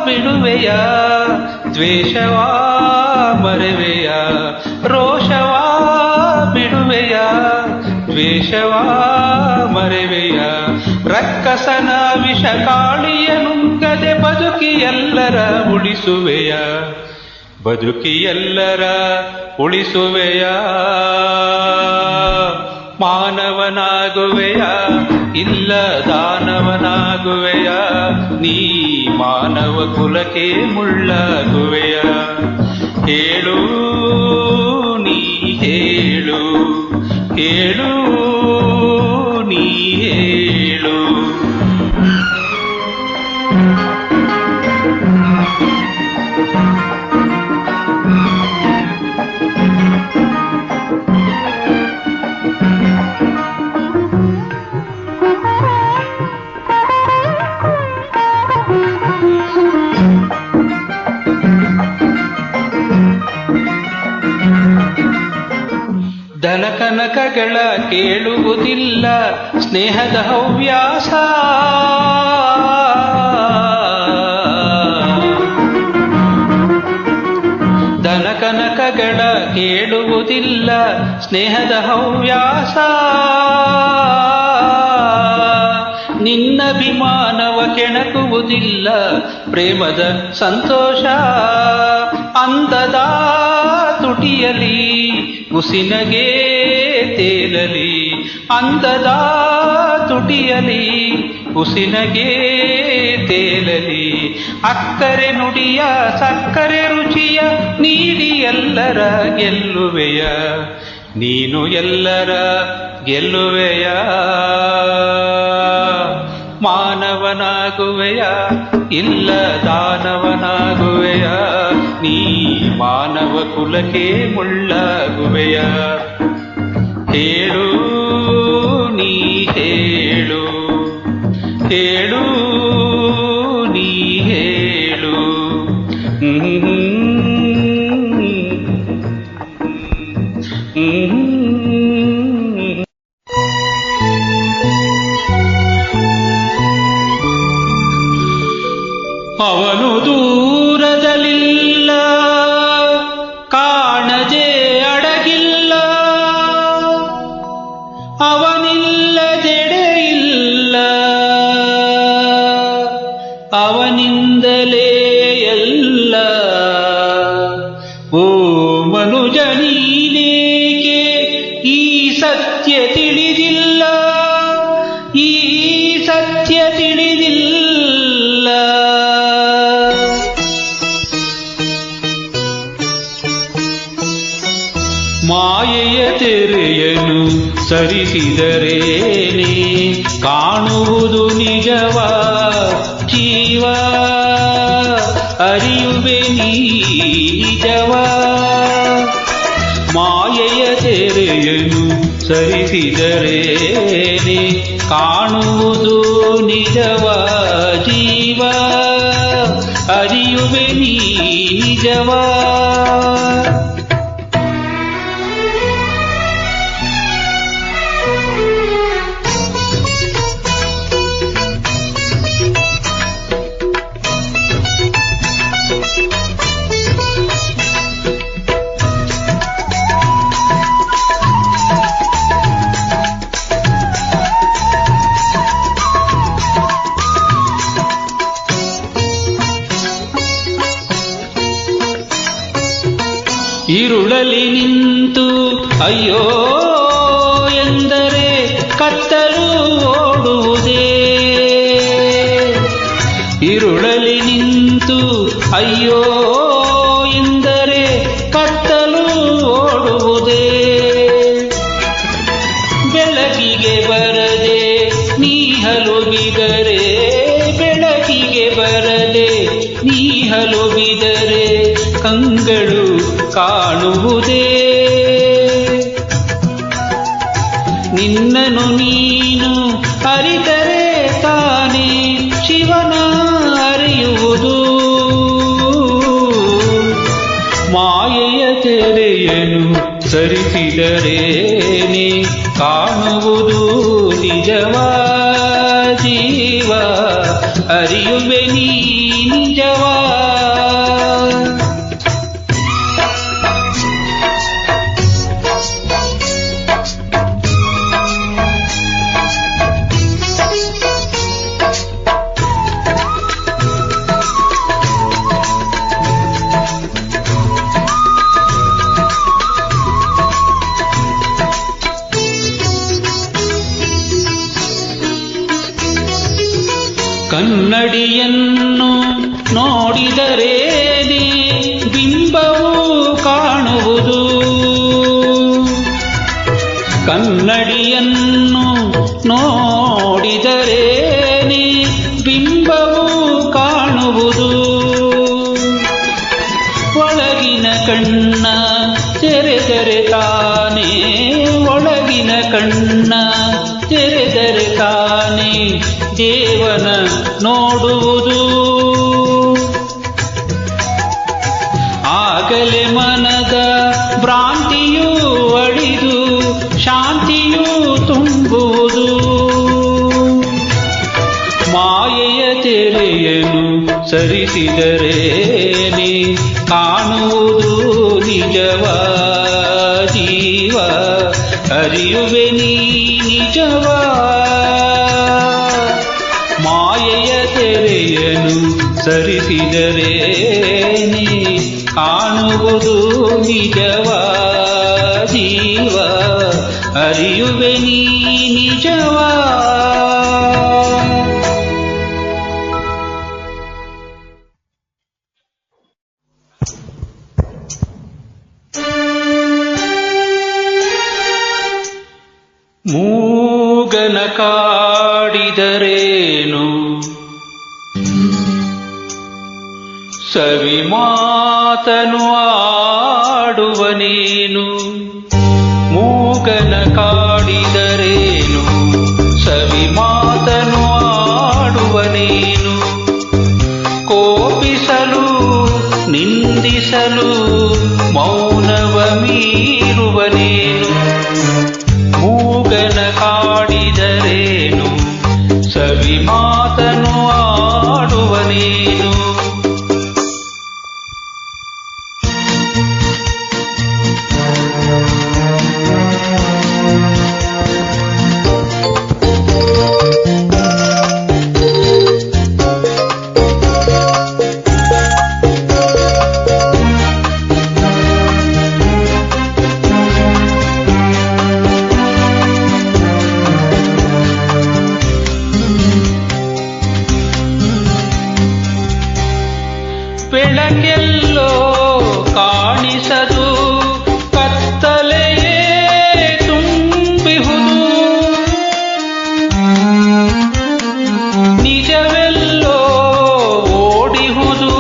ಬಿಡುವೆಯ ದ್ವೇಷವಾ ಮರೆವೆಯ ರೋಷವಾ ಬಿಡುವೆಯ ದ್ವೇಷವಾ ಮರೆವೆಯ ರಕ್ಕಸನ ವಿಷ ಕಾಳಿಯ ನುಂಗದೆ ಬದುಕಿ ಎಲ್ಲರ ಉಳಿಸುವೆಯ ಬದುಕಿ ಎಲ್ಲರ ಉಳಿಸುವೆಯ ಮಾನವನಾಗುವೆಯ ಇಲ್ಲ ದಾನವನಾಗುವೆಯ ನೀ ಮಾನವ ಕುಲಕ್ಕೆ ಮುಳ್ಳಾಗುವೆಯ ಹೇಳು ನೀ ಹೇಳು ಹೇಳು ನೀ ಹೇಳು ಧನ ಕನಕಗಳ ಕೇಳುವುದಿಲ್ಲ ಸ್ನೇಹದ ಹವ್ಯಾಸ ಕೇಳುವುದಿಲ್ಲ ಸ್ನೇಹದ ಹವ್ಯಾಸ. ನಿನ್ನಭಿಮಾನವ ಕೆಣಕುವುದಿಲ್ಲ ಪ್ರೇಮದ ಸಂತೋಷ. ಅಂದದ ತುಟಿಯಲಿ ಉಸಿನಗೆ ತೇಲಲಿ, ಅಂದದ ತುಟಿಯಲಿ ಉಸಿನಗೆ ತೇಲಲಿ. ಅಕ್ಕರೆ ನುಡಿಯ ಸಕ್ಕರೆ ರುಚಿಯ ನೀಡಿ ಎಲ್ಲರ ಗೆಲ್ಲುವೆಯ, ನೀನು ಎಲ್ಲರ ಗೆಲ್ಲುವೆಯ. ಮಾನವನಾಗುವೆಯ ಇಲ್ಲ ದಾನವನಾಗುವೆಯ, ನೀ ಮಾನವ ಕುಲಕ್ಕೆ ಮುಳ್ಳಾಗುವೆಯ. ಹೇಳು ನೀ ಹೇಳು, ಹೇಳು ನೀ ಹೇಳು. ಅವನು ದೂರದಲ್ಲಿಲ್ಲ, ಕಾಣದೆ ಅಡಗಿಲ್ಲ, ಅವನಿಲ್ಲದೆಡೆ ಇಲ್ಲ, ಅವನಿಂದಲೇ ಎಲ್ಲ. ಓ ಮನುಜ ನೀನೇಕೆ ಈ ಸತ್ಯ ತಿಳಿದಿಲ್ಲ, ಈ ಸತ್ಯ ತಿಳಿದಿಲ್ಲ. ಮಾಯೆಯ ತೆರೆಯನು ಸರಿಸಿದರೇನೆ ಕಾಣುವುದು ನಿಜವ ಜೀವ, ಅರಿಯುವೆ ನಿಜವ. ಮಾಯೆಯ ತೆರೆಯನು ಸರಿಸಿದರೇನೆ ಕಾಣುವುದು ನಿಜವ ಜೀವ, ಅರಿಯುವೆ ನಿಜವ. ഇരുಳಲಿ ನಿಂತು ಅಯ್ಯೋ ಎಂದರೆ ಕತ್ತಲು ಓಡುವುದೇ, ഇരുಳಲಿ ನಿಂತು ಅಯ್ಯೋ ಎಂದರೆ ಕತ್ತಲು ಓಡುವುದೇ. ಬೆಳಕಿಗೆ ಬರದೆ ನೀ ಹಲುಬಿದರೆ, ಬೆಳಕಿಗೆ ಬರದೆ ನೀ ಹಲುಬಿದರೆ ಕಂಗಳು ಕಾಣುವುದೇ. ನಿನ್ನನು ನೀನು ಅರಿತರೆ ತಾನೇ ಶಿವನ ಅರಿಯುವುದು. ಮಾಯೆಯ ತೆರೆಯನು ಸರಿಸಿದರೇನೆ ಕಾಣುವುದು ನಿಜವ ಜೀವ, ಅರಿಯುವೆ ನೀ ನಿಜವ. ಕನ್ನಡಿಯನ್ನು ನೋಡಿದರೇನೆ ಬಿಂಬವು ಕಾಣುವುದು, ಕನ್ನಡಿಯನ್ನು ನೋಡಿದರೇನೆ ಬಿಂಬವು ಕಾಣುವುದು. ಒಳಗಿನ ಕಣ್ಣ ತೆರೆದರೆ ತಾನೇ, ಒಳಗಿನ ಕಣ್ಣ ತೆರೆದರೆ ತಾನೇ ದೇವನ ನೋಡುವುದು. ಆಗಲೇ ಮನದ ಭ್ರಾಂತಿಯೂ ಅಳಿದು ಶಾಂತಿಯೂ ತುಂಬುವುದು. ಮಾಯೆಯ ತೆರೆಯನು ಸರಿಸಿದರೇನೆ ಕಾಣುವುದು ನಿಜವ ಜೀವ ಅರಿಯುವೆ ನೀ ನಿಜವ ಮಾಯೆಯ ತೆರೆಯನು ಸರಿಸಿದರೆ ನೀ ಕಾಣುವುದು ನಿಜವ ಜೀವ ಅರಿಯುವೆ ನೀ ನಿಜವ ಮೂಗನ ಕಾಡಿದರೇನು ಸವಿ ಮಾತನು ಆಡುವನೇನು ಮೂಗನ ಕಾಡಿದರೇನು ಸವಿ ಮಾತನು ಆಡುವನೇನು ಕೋಪಿಸಲು ನಿಂದಿಸಲು ಮೌನವ ಮೀರುವನೇನು ಮೂಗನ ಕಾಡಿದರೇನು ಸವಿ ಮಾತನು ಆಡುವನೇನು ಬೆಳಕೆಲ್ಲೋ ಕಾಣಿಸದು ಕತ್ತಲೆಯೇ ತುಂಬಿಹುದು ನಿಜವೆಲ್ಲೋ ಓಡಿಹುದು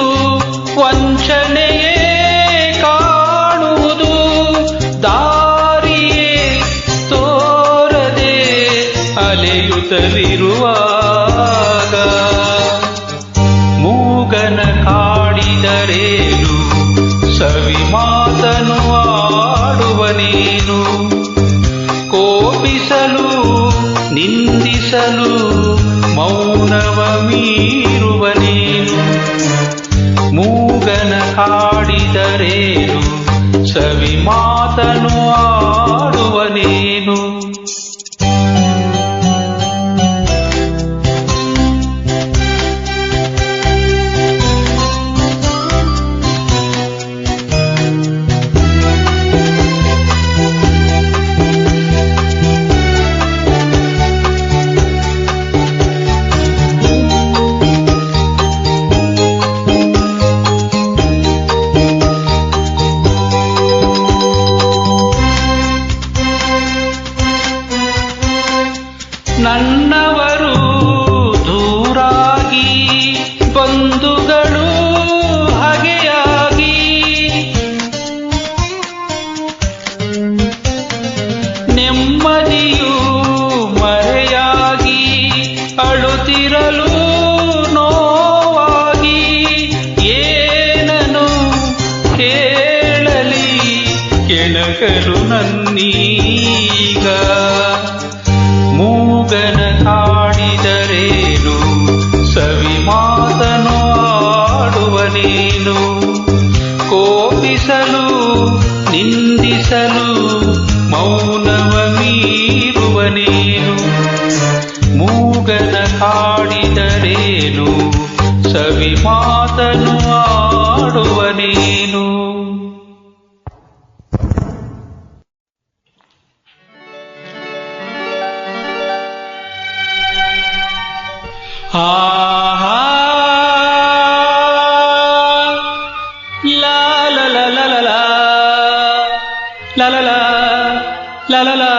ವಂಚನೆಯೇ ಕಾಣುವುದು ದಾರಿಯೇ ತೋರದೆ ಅಲೆಯುತ್ತಲಿರುವಾಗ ಮೂಗನ ಕಾಡಿದರೇನು ಸವಿ ಮಾತನು ಆಡುವನೇನು ಕೋಪಿಸಲು ನಿಂದಿಸಲು ಮೌನವ ಮೀರುವನೇನು ಮೂಗನ ಕಾಡಿದರೇನು ಸವಿ ಮಾತನು ಆಡುವನೇನು ನನ್ನವರು ದೂರಾಗಿ ಬಂಧುಗಳು ಹಗೆಯಾಗಿ ನೆಮ್ಮದಿಯು ಮರೆಯಾಗಿ ಅಳುತ್ತಿರಲು ನೋವಾಗಿ ಏನನು ಕೇಳಲಿ ಕೆಣಕಲು ನನ್ನೀಗ ಮೂಗನ ಕಾಡಿದರೇನು ಸವಿ ಮಾತನು ಆಡುವನೇನು ಕೋಪಿಸಲು ನಿಂದಿಸಲು ಮೌನವ ಮೀರುವನೇನು ಮೂಗನ ಕಾಡಿದರೇನು ಸವಿ ಮಾತನು ಆಡುವನೇನು ಆಹಾ ಲಾ ಲಾ ಲಾ ಲಾ ಲಾ ಲಾ ಲಾ ಲಾ ಲಾ ಲಾ ಲಾ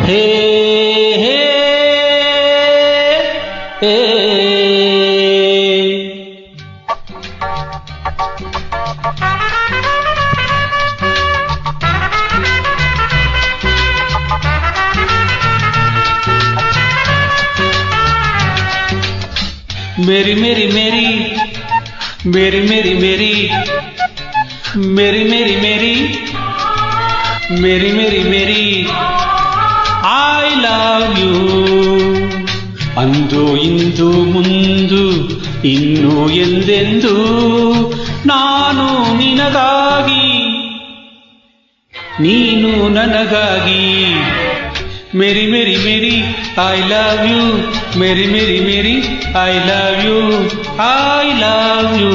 ಹೇ ಹೇ ಹೇ मेरी मेरी मेरी मेरी मेरी मेरी मेरी मेरी मेरी मेरी मेरी मेरी I love you ಅಂದು ಇಂದು ಮುಂದು ಇನ್ನು ಎಂದೆಂದು ನಾನು ನಿನಗಾಗಿ ನೀನು ನನಗಾಗಿ Mary Mary Mary I love you Mary Mary Mary I love you I love you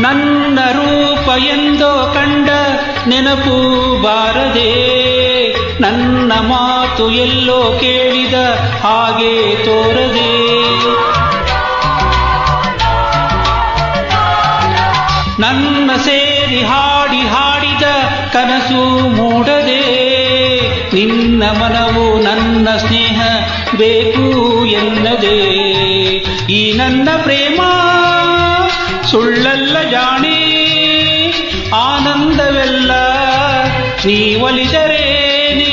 ನನ್ನ ರೂಪ ಎಂದೋ ಕಂಡ ನೆನಪು ಬಾರದೆ ನನ್ನ ಮಾತು ಎಲ್ಲೋ ಕೇಳಿದ ಹಾಗೆ ತೋರದೆ ನನ್ನ ಸೇರಿ ಹಾಡಿ ಹಾಡಿದ ಕನಸು ಮೂಡದೆ ನಿನ್ನ ಮನವು ನನ್ನ ಸ್ನೇಹ ಬೇಕು ಎನ್ನದೆ ಈ ನನ್ನ ಪ್ರೇಮ ಸುಳ್ಳಲ್ಲ ಜಾಣೆ ಆನಂದವೆಲ್ಲ ನೀ ಒಲಿದರೇನೆ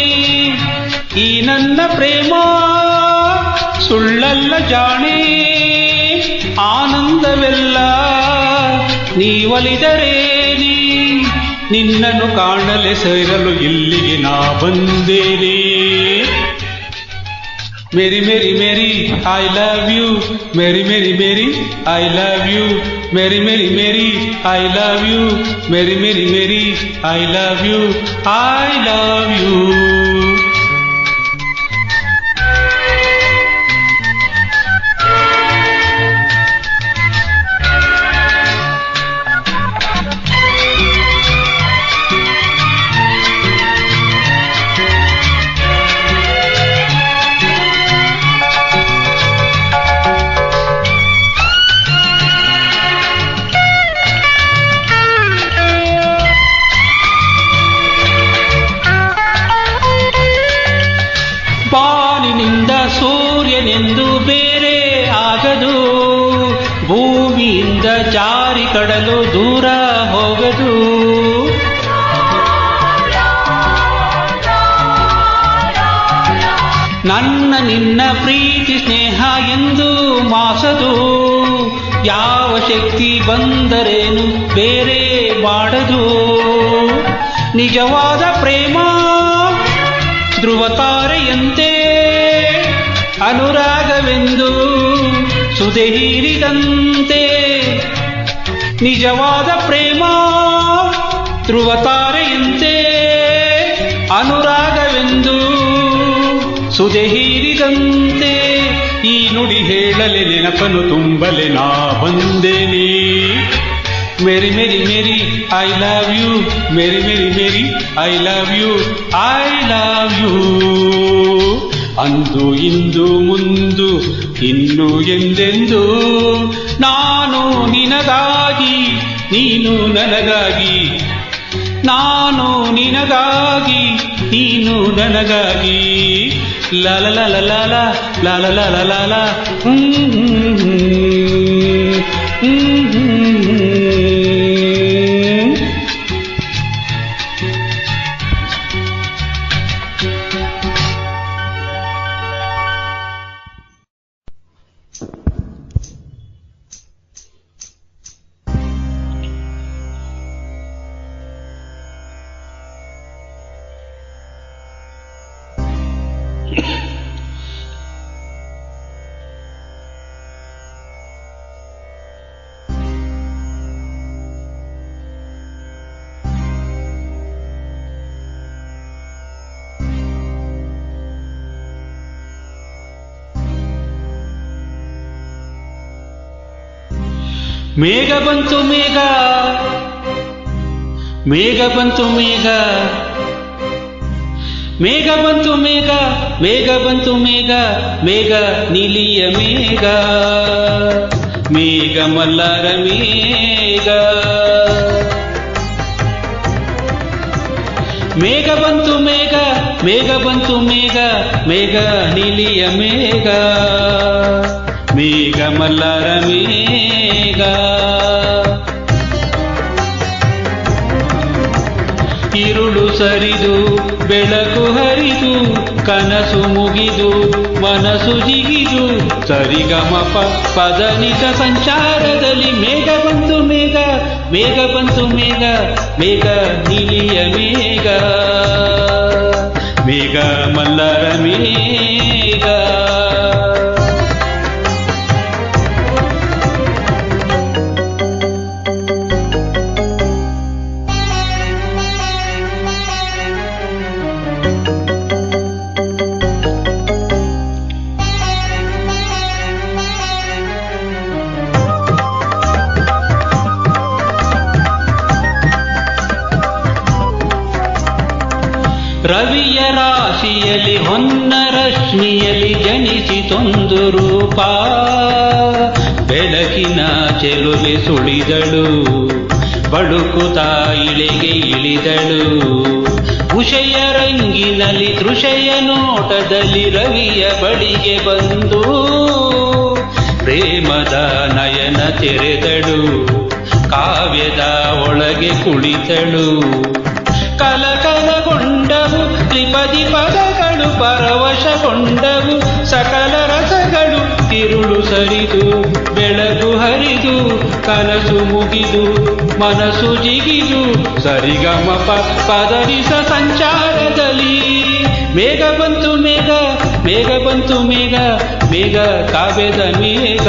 ಈ ನನ್ನ ಪ್ರೇಮ ಸುಳ್ಳಲ್ಲ ಜಾಣೆ ಆನಂದವೆಲ್ಲ ನೀ ಒಲಿದರೇನೆ ನಿನ್ನನ್ನು ಕಾಣಲೆ ಸೇರಲು ಇಲ್ಲಿಗೆ ನಾ ಬಂದೇನೆ Mary Mary Mary I love you Mary Mary Mary I love you Mary Mary Mary I love you Mary Mary Mary I love you I love you ಬಾನಿನಿಂದ ಸೂರ್ಯನೆಂದು ಬೇರೆ ಆಗದು ಭೂಮಿಯಿಂದ ಜಾರಿ ಕಡಲು ದೂರ ಹೋಗದು ನನ್ನ ನಿನ್ನ ಪ್ರೀತಿ ಸ್ನೇಹ ಎಂದು ಮಾಸದು ಯಾವ ಶಕ್ತಿ ಬಂದರೇನು ಬೇರೆ ಮಾಡದು ನಿಜವಾದ ಪ್ರೇಮ ಧ್ರುವತಾರೆಯಂತೆ ಅನುರಾಗವೆಂದು ಸುದೆ ಹೀರಿದಂತೆ ನಿಜವಾದ ಪ್ರೇಮ ಧ್ರುವತಾರೆಯಂತೆ ಅನುರಾಗವೆಂದು ಸುದೆ ಹೀರಿದಂತೆ ಈ ನುಡಿ ಹೇಳಲೆ ನೆನಪನು ತುಂಬಲೆ ನಾ ಬಂದೇನೆ Mary Mary Mary I love you Mary Mary Mary I love you I love you ಅಂದು ಇಂದು ಮುಂದು ಇನ್ನು ಎಂದೆಂದು ನಾನು ನಿನಗಾಗಿ ನೀನು ನನಗಾಗಿ ನಾನು ನಿನಗಾಗಿ ನೀನು ನನಗಾಗಿ ಲಾಲ ಲಾಲ ಲಾಲ ಲಾಲ ಲಾಲ ಲಾಲ ಮೇಘ ಬಂತು ಮೇಘ ಮೇಘ ಬಂತು ಮೇಘ ಮೇಘ ಬಂತು ಮೇಘ ಮೇಘ ಬಂತು ಮೇಘ ಮೇಘ ನೀಲಿಯ ಮೇಘ ಮೇಘ ಮಲ್ಲರ ಮೇಘ ಮೇಘ ಬಂತು ಮೇಘ ಮೇಘ ಬಂತು ಮೇಘ ಮೇಘ ನೀಲಿಯ ಮೇಘ ಮೇಘ ಮಲ್ಲರ ಮೇಘ ಇರು ഇരുಳು ಸರಿದು ಬೆಳಕು ಹರಿದು ಕನಸು ಮುಗಿದು ಮನಸ್ಸು ಜಿಗಿದು ಸರಿಗಮಪ ಪದನಿಸ ಸಂಚಾರದಲ್ಲಿ ಮೇಘ ಬಂತು ಮೇಘ ಮೇಘ ಬಂತು ಮೇಘ ಮೇಘ ನೀಲಿಯ ಮೇಘ ಮೇಘ ಮಲ್ಲರ ಮೇಘ ರವಿಯ ರಾಶಿಯಲ್ಲಿ ಹೊನ್ನ ರಶ್ಮಿಯಲ್ಲಿ ಜನಿಸಿತೊಂದು ರೂಪ ಬೆಳಕಿನ ಚೆಲುವೆ ಸುಳಿದಳು ಬಳುಕುತ್ತಾ ಇಳೆಗೆ ಇಳಿದಳು ಉಷೆಯ ರಂಗಿನಲ್ಲಿ ತೃಷೆಯ ನೋಟದಲ್ಲಿ ರವಿಯ ಬಳಿಗೆ ಬಂದು ಪ್ರೇಮದ ನಯನ ತೆರೆದಳು ಕಾವ್ಯದ ಒಳಗೆ ಕುಳಿತಳು ಕಲಕಲಗೊಂಡವು ತ್ರಿಪದಿ ಪದಗಳು ಪರವಶಗೊಂಡವು ಸಕಲ ರಸಗಳು ತಿರುಳು ಸರಿದು ಬೆಳಕು ಹರಿದು ಕನಸು ಮುಗಿದು ಮನಸ್ಸು ಜಿಗಿದು ಸರಿಗಮಪ ಪದನಿಸ ಸಂಚಾರದಲ್ಲಿ ಮೇಘ ಬಂತು ಮೇಘ ಮೇಘ ಬಂತು ಮೇಘ ಮೇಘ ಕಾವ್ಯದ ಮೇಘ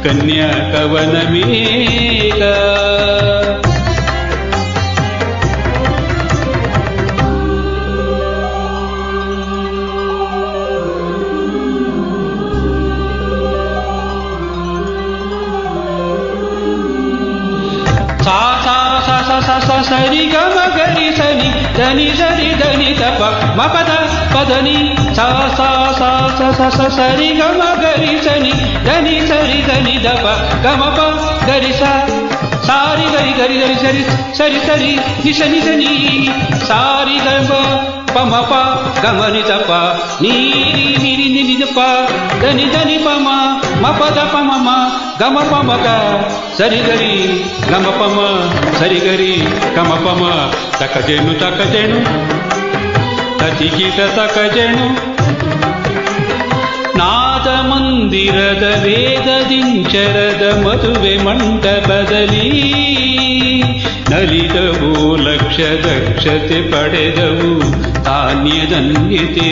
ಕನ್ಯಾ ಕವನ ಮೇಘ ಸರಿ ಗಮ ಗರಿ ಸನಿ ಧನಿ ಸರಿ ಧನಿ ತಪ ಮಪದ ಪದನಿ ಸಾ ಸಾ ಸಾ ಸ ಸರಿ ಗಮ ಗರಿ ಸನಿ ಧನಿ ಸರಿ ಧನಿ ದಪ ಗಮಪ ಗರಿ ಸಾ ಸಾರಿ ಗರಿ ಗರಿ ಗರಿ ಸರಿ ಸರಿ ಸರಿ ನಿಶನಿ ಧನಿ ಸಾರಿ ಗಮ ಪಮಪ ಗಮನಿ ತಪ ನೀರಿ ನೀರಿ ನಿನಿ ದಪ ಧನಿ ಧನಿ ಪಮ ಮಪದ ಪಮಮ ಗಮ ಪಮಗ ಸರಿ ಗರಿ ಗಮ ಪಮ ಸರಿ ಗರಿ ಗಮ ಪಮ ತಕಜೇನು ತಕಜೇನು ತತಿಗೀತ ತಕಜೇನು ನಾದ ಮಂದಿರದ ವೇದದಿಂಚರದ ಮದುವೆ ಮಂಟಪದಲ್ಲಿ ನಲಿದವು ಲಕ್ಷ ದಕ್ಷತೆ ಪಡೆದವು ತಾನ್ಯಧನ್ಯತೆ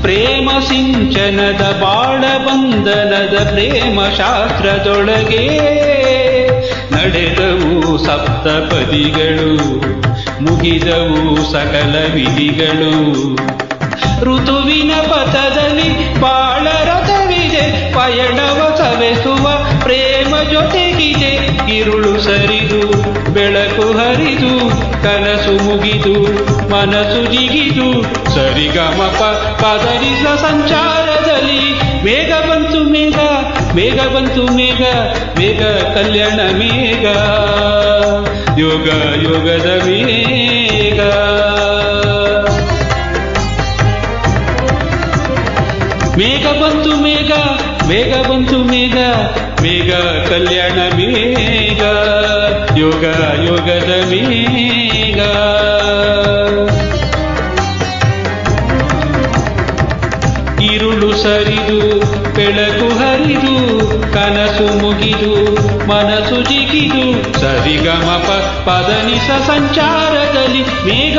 ಪ್ರೇಮ ಸಿಂಚನದ ಬಾಳ ಬಂಧನದ ಪ್ರೇಮ ಶಾಸ್ತ್ರದೊಳಗೆ ನಡೆದವು ಸಪ್ತಪದಿಗಳು ಮುಗಿದವು ಸಕಲ ವಿಧಿಗಳು ಋತುವಿನ ಪಥದಲ್ಲಿ ಬಾಳ ರಥವಿದೆ ಪಯಣವ ಸವೆಸುವ ಪ್ರೇಮ ಜೊತೆಗಿದೆ ഇരുಳು ಸರಿದು ಬೆಳಕು ಹರಿದು ಕನಸು ಮುಗಿದು ಮನಸ್ಸು ಜಿಗಿದು ಸರಿಗಮಪ ಪದನಿಸ ಸಂಚಾರದಲ್ಲಿ ಮೇಘ ಬಂತು ಮೇಘ ಮೇಘ ಬಂತು ಮೇಘ ಮೇಘ ಕಲ್ಯಾಣ ಮೇಘ ಯೋಗ ಯೋಗದ ಮೇಘ ಮೇಘ ಬಂತು ಮೇಘ ಮೇಘ ಬಂತು ಮೇಘ ಮೇಘ ಕಲ್ಯಾಣ ಮೇಘ ಯೋಗ ಯೋಗದ ಮೇಘ ഇരുಳು ಸರಿದು ಬೆಳಕು ಹರಿದು ಕನಸು ಮುಗಿದು ಮನಸ್ಸು ಜಿಗಿದು ಸರಿಗಮಪ ಪದನಿಸ ಸಂಚಾರದಲ್ಲಿ ಮೇಘ.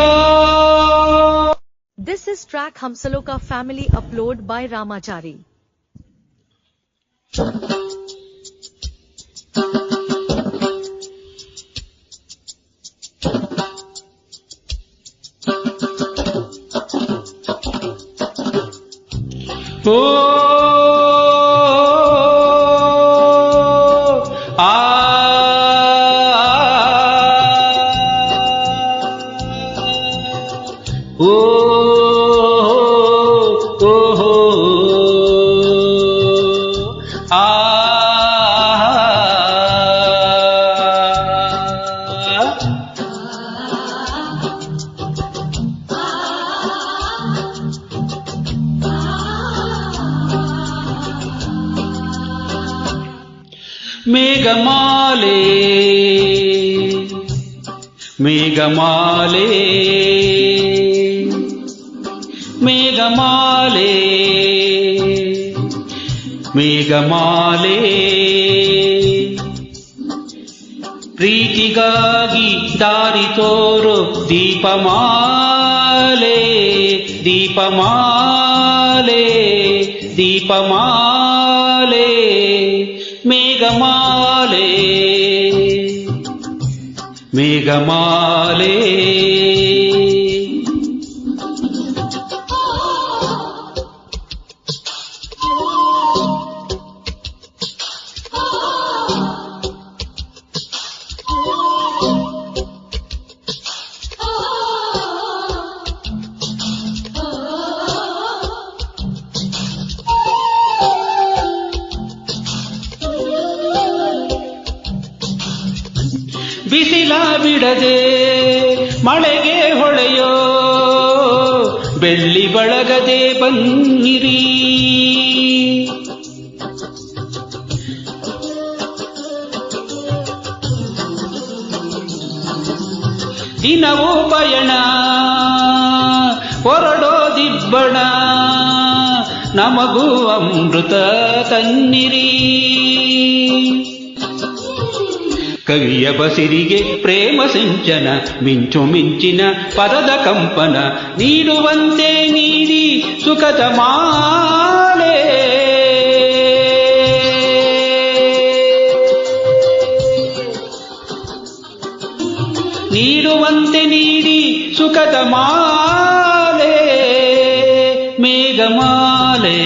This is track Hamsaloka Family upload by Ramachari. ಮೇಘಮಾಲೆ ಮೇಘಮಾಲೆ ಮೇಘಮಾಲೆ ಮೇಘಮಾಲೆ ಪ್ರೀತಿಗಾಗಿ ದಾರಿ ತೋರು ದೀಪಮಾಲೆ ದೀಪಮಾಲೆ ದೀಪಮಾಲೆ ಮೇಘಮಾಲೆ ಮೇಘಮಾಲೆ ಬಿಸಿಲ ಬಿಡದೆ ಮಳೆಗೆ ಹೊಳೆಯೋ ಬೆಳ್ಳಿ ಬಳಗದೆ ಬನ್ನಿರಿ, ದಿನವೂ ಪಯಣ ಹೊರಡೋದಿಬ್ಬಣ, ನಮಗೂ ಅಮೃತ ತನ್ನಿರಿ. ಕವಿಯ ಬಸಿರಿಗೆ ಪ್ರೇಮ ಸಿಂಚನ, ಮಿಂಚು ಮಿಂಚಿನ ಪದದ ಕಂಪನ, ನೀಡುವಂತೆ ನೀಡಿ ಸುಖದ ಮಾಲೆ. ನೀಡುವಂತೆ ನೀಡಿ ಸುಖದ ಮಾಲೆ. ಮೇಘಮಾಲೆ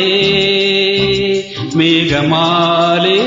ಮೇಘಮಾಲೆ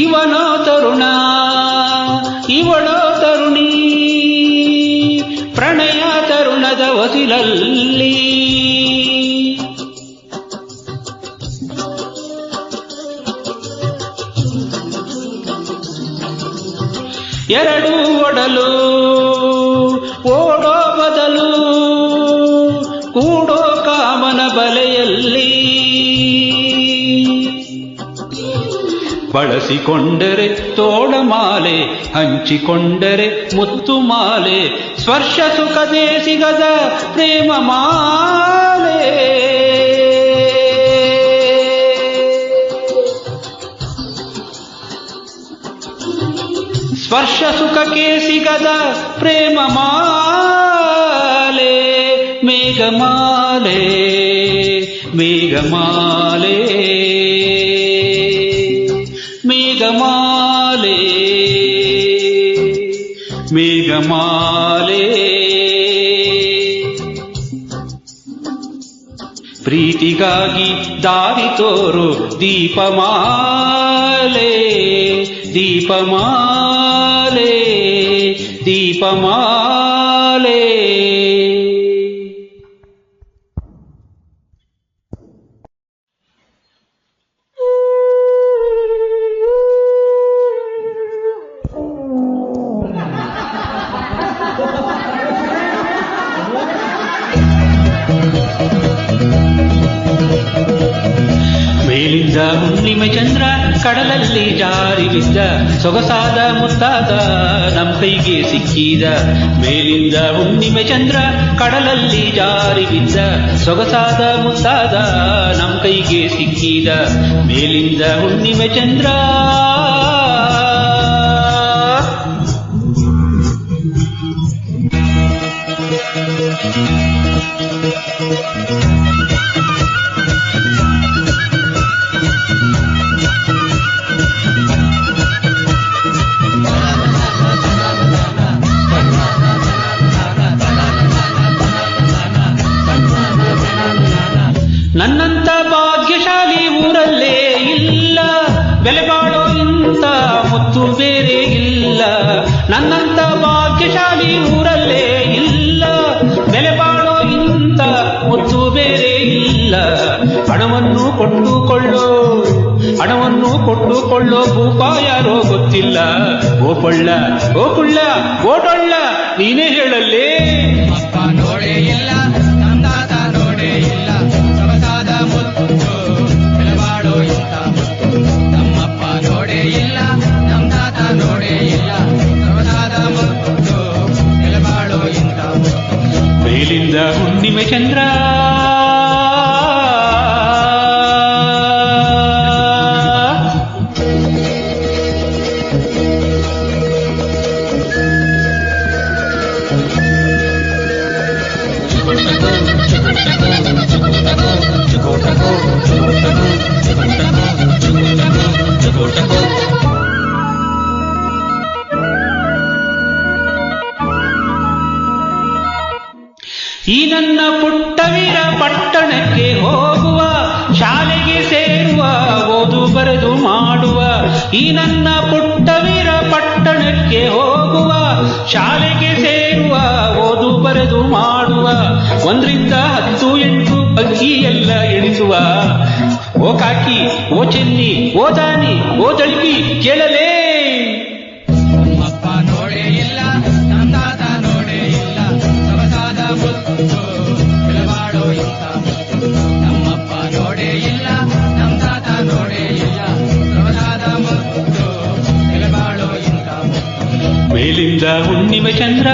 ಇವನೋ ತರುಣ ಇವಳೋ ತರುಣಿ, ಪ್ರಣಯ ತರುಣದ ಹೊಸಿಲಲ್ಲಿ ಎರಡು ಒಡಲು ಓಡೋ ಬದಲು ಕೂಡೋ ಕಾಮನ ಬಲೆಯಲ್ಲಿ. ಬಳಸಿಕೊಂಡರೆ ತೋಳಮಾಲೆ, ಹಂಚಿಕೊಂಡರೆ ಮುತ್ತು ಮಾಲೆ, ಸ್ಪರ್ಶ ಸುಖದೇ ಸಿಗದ ಪ್ರೇಮ ಮಾಲೆ. ಸ್ಪರ್ಶ ಸುಖಕ್ಕೆ ಸಿಗದ ಪ್ರೇಮ ಮಾಲೆ. ಮೇಘಮಾಲೆ ಮೇಘಮಾಲೆ ಮೇಘಮಾಲೆ ಮೇಘಮಾಲೆ ಪ್ರೀತಿಗಾಗಿ ದಾರಿ ತೋರು ದೀಪಮಾಲೆ ದೀಪಮಾಲೆ ದೀಪಮಾಲೆ. ಮೇಲಿಂದ ಹುಣ್ಣಿಮೆ ಚಂದ್ರ ಕಡಲಲ್ಲಿ ಜಾರಿ ಬಿದ್ದ, ಸೊಗಸಾದ ಮುತ್ತಾದ ನಮ್ ಕೈಗೆ ಸಿಕ್ಕಿದ. ಮೇಲಿಂದ ಹುಣ್ಣಿಮೆ ಚಂದ್ರ ಕಡಲಲ್ಲಿ ಜಾರಿ ಬಿದ್ದ, ಸೊಗಸಾದ ಮುತ್ತಾದ ನಮ್ ಕೈಗೆ ಸಿಕ್ಕಿದ. ಮೇಲಿಂದ ಹುಣ್ಣಿಮೆ ಚಂದ್ರ ನನ್ನಂತ ಭಾಗ್ಯಶಾಲಿ ಊರಲ್ಲೇ ಇಲ್ಲ, ಬೆಲೆ ಬಾಳೋ ಇಂಥ ಮುತ್ತು ಬೇರೆ ಇಲ್ಲ. ನನ್ನಂತ ಭಾಗ್ಯಶಾಲಿ ಊರಲ್ಲೇ ಇಲ್ಲ, ಬೆಲೆ ಬಾಳೋ ಇಂಥ ಮುತ್ತು ಬೇರೆ ಇಲ್ಲ. ಹಣವನ್ನು ಕೊಟ್ಟುಕೊಳ್ಳೋ ಭೂಪ ಯಾರೋ ಗೊತ್ತಿಲ್ಲ. ಓ ಪೊಳ್ಳ ಓ ಕುಳ್ಳ ಓಟೊಳ್ಳ ನೀನೇ ಹೇಳಲ್ಲೇ. ಅಪ್ಪ ನೋಡೇ ಇಲ್ಲ, ನಂದಾತ ನೋಡೇ ಇಲ್ಲ, ಸೊಗಸಾದ ಮುತ್ತು ಬೆಲೆಬಾಳೋ ಇಂಥ ಮುತ್ತು. ನಮ್ಮಪ್ಪ ನೋಡೇ ಇಲ್ಲ, ನಂದಾತ ನೋಡೇ ಇಲ್ಲ, ಸೊಗಸಾದ ಮುತ್ತು ಬೆಲೆಬಾಳೋ ಇಂಥ ಮುತ್ತು. ಮೇಲಿಂದ ಹುಣ್ಣಿಮೆ ಚಂದ್ರ ಈ ನನ್ನ ಪುಟ್ಟವೀರ ಪಟ್ಟಣಕ್ಕೆ ಹೋಗುವ, ಶಾಲೆಗೆ ಸೇರುವ, ಓದು ಬರೆದು ಮಾಡುವ. ಈ ನನ್ನ ಪುಟ್ಟವೀರ ಪಟ್ಟಣಕ್ಕೆ ಹೋಗುವ, ಶಾಲೆಗೆ ಸೇರುವ, ಓದು ಬರೆದು ಮಾಡುವ. 1 ರಿಂದ 10 8 ಅಕ್ಕಿ ಎಲ್ಲ ಎಣಿಸುವ. ಓ ಕಾಕಿ ಓ ಚೆನ್ನಿ ಓ ದಾನಿ ಓ ದಳ್ಪಿ ಕೇಳಲೇ. ನಮ್ಮಪ್ಪ ನೋಡೇ ಇಲ್ಲ, ನಂದಾತ ನೋಡೇ ಇಲ್ಲ, ಸೊಗಸಾದ ಮುತ್ತು ಬೆಲೆಬಾಳೋ ಇಂಥ ಮುತ್ತು. ನಮ್ಮಪ್ಪ ನೋಡೇ ಇಲ್ಲ, ನಂದಾತ ನೋಡೇ ಇಲ್ಲ, ಸೊಗಸಾದ ಮುತ್ತು ಬೆಲೆಬಾಳೋ ಇಂಥ ಮುತ್ತು. ಮೇಲಿಂದ ಹುಣ್ಣಿಮೆ ಚಂದ್ರ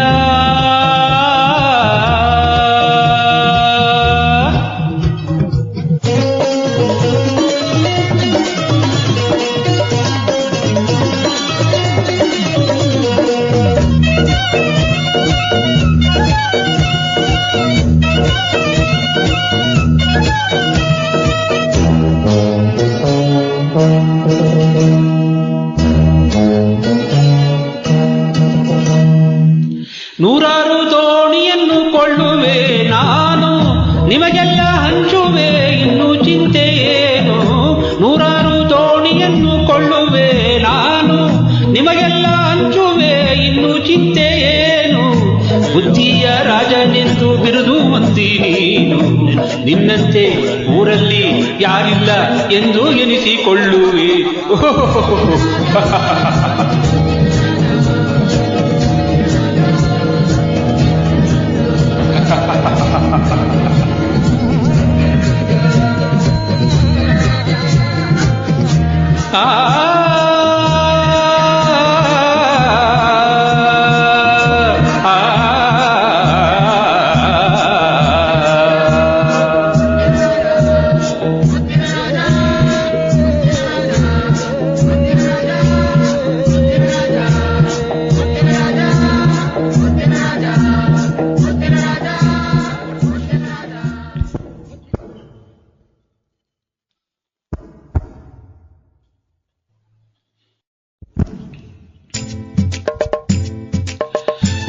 ನೂರಾರು ದೋಣಿಯನ್ನು ಕೊಳ್ಳುವೆ ನಾನು, ನಿಮಗೆಲ್ಲ ಹಂಚುವೆ ಇನ್ನು ಚಿಂತೆ ಏನು. ನೂರಾರು ದೋಣಿಯನ್ನು ಕೊಳ್ಳುವೆ ನಾನು, ನಿಮಗೆಲ್ಲ ಹಂಚುವೆ ಇನ್ನು ಚಿಂತೆ ಏನು. ಬುದ್ಧಿಯ ರಾಜನೆಂದು ಬಿರುದು ಹೊಂದಿ ನೀನು, ನಿನ್ನಂತೆ ಊರಲ್ಲಿ ಯಾರಿಲ್ಲ ಎಂದು ಎನಿಸಿಕೊಳ್ಳುವೆ.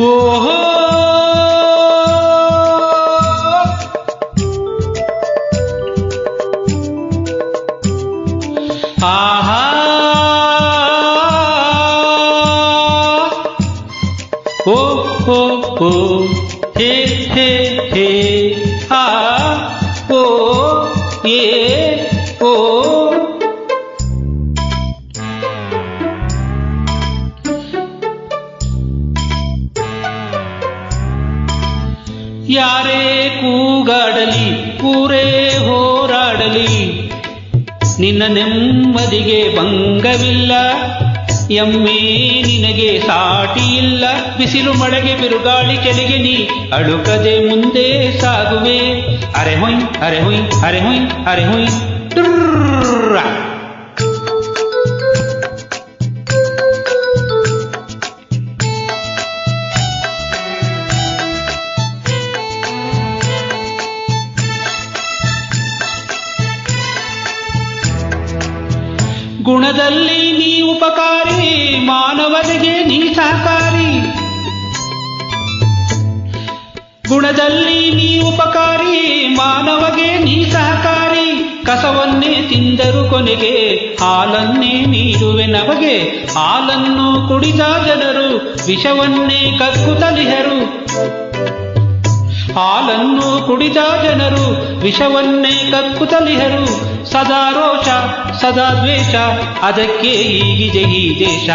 ಓಹೋ ಆಹಾ ಓ ಹೋ ಹೋ ಹೇ ಹೇ ಹೇ ಆ ಓ ಏ ಓ ಯಾರೇ ಕೂಗಾಡಲಿ ಊರೇ ಹೋರಾಡಲಿ, ನಿನ್ನ ನೆಮ್ಮದಿಗೆ ಭಂಗವಿಲ್ಲ. ಎಮ್ಮೆ ನಿನಗೆ ಸಾಟಿ ಇಲ್ಲ. ಬಿಸಿಲು ಮಳೆಗೆ ಬಿರುಗಾಳಿ ಚಳಿಗೆ ನೀ ಅಳುಕದೆ ಮುಂದೆ ಸಾಗುವೆ. ಅರೆ ಹೊಯ್ ಅರೆ ಹೊಯ್ ಅರೆ ಹೊಯ್ ಅರೆ ಹೊಯ್ ಟುರ್ರ. ಗುಣದಲ್ಲಿ ನೀ ಉಪಕಾರಿ, ಮಾನವನಿಗೆ ನೀ ಸಹಕಾರಿ. ಗುಣದಲ್ಲಿ ನೀ ಉಪಕಾರಿ, ಮಾನವಗೆ ನೀ ಸಹಕಾರಿ. ಕಸವನ್ನೇ ತಿಂದರು ಕೊನೆಗೆ ಹಾಲನ್ನೇ ನೀಡುವೆ ನಮಗೆ. ಹಾಲನ್ನು ಕುಡಿದ ಜನರು ವಿಷವನ್ನೇ ಕಕ್ಕುತ್ತಲಿಹರು. ಹಾಲನ್ನು ಕುಡಿದ ಜನರು ವಿಷವನ್ನೇ ಕಕ್ಕುತ್ತಲಿಹರು. ಸದಾ ರೋಷ ಸದಾ ದ್ವೇಷ ಅದಕ್ಕೆ ಈಗಿದೆ ಈ ದೇಶ.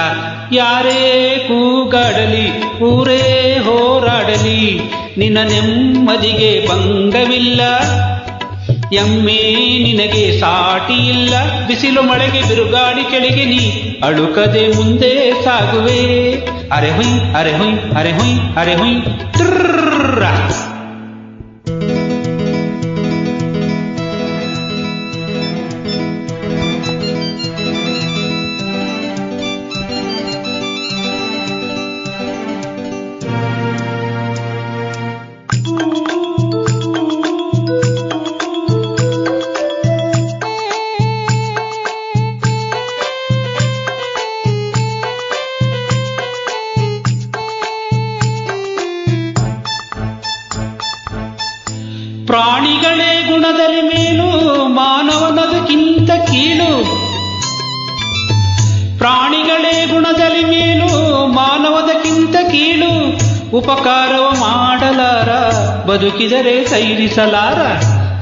ಯಾರೇ ಕೂಗಾಡಲಿ ಊರೇ ಹೋರಾಡಲಿ ನಿನ್ನ ನೆಮ್ಮದಿಗೆ ಭಂಗವಿಲ್ಲ. ಎಮ್ಮೆ ನಿನಗೆ ಸಾಟಿ ಇಲ್ಲ. ಬಿಸಿಲು ಮಳೆಗೆ ಬಿರುಗಾಳಿ ಕೆಳಗೆ ನೀ ಅಳುಕದೆ ಮುಂದೆ ಸಾಗುವೆ. ಅರೆ ಹುಯ್ ಅರೆ ಹುಯ್ ಅರೆ ಹುಯ್ ಅರೆ ಹುಯ್ ಟ್ರರ್ರ. ಪ್ರಾಣಿಗಳೇ ಗುಣದಲ್ಲಿ ಮೇಲು ಮಾನವನದಕ್ಕಿಂತ ಕೀಳು. ಪ್ರಾಣಿಗಳೇ ಗುಣದಲ್ಲಿ ಮೇಲು ಮಾನವದಕ್ಕಿಂತ ಕೀಳು. ಉಪಕಾರವ ಮಾಡಲಾರ ಬದುಕಿದರೆ ಸೈರಿಸಲಾರ.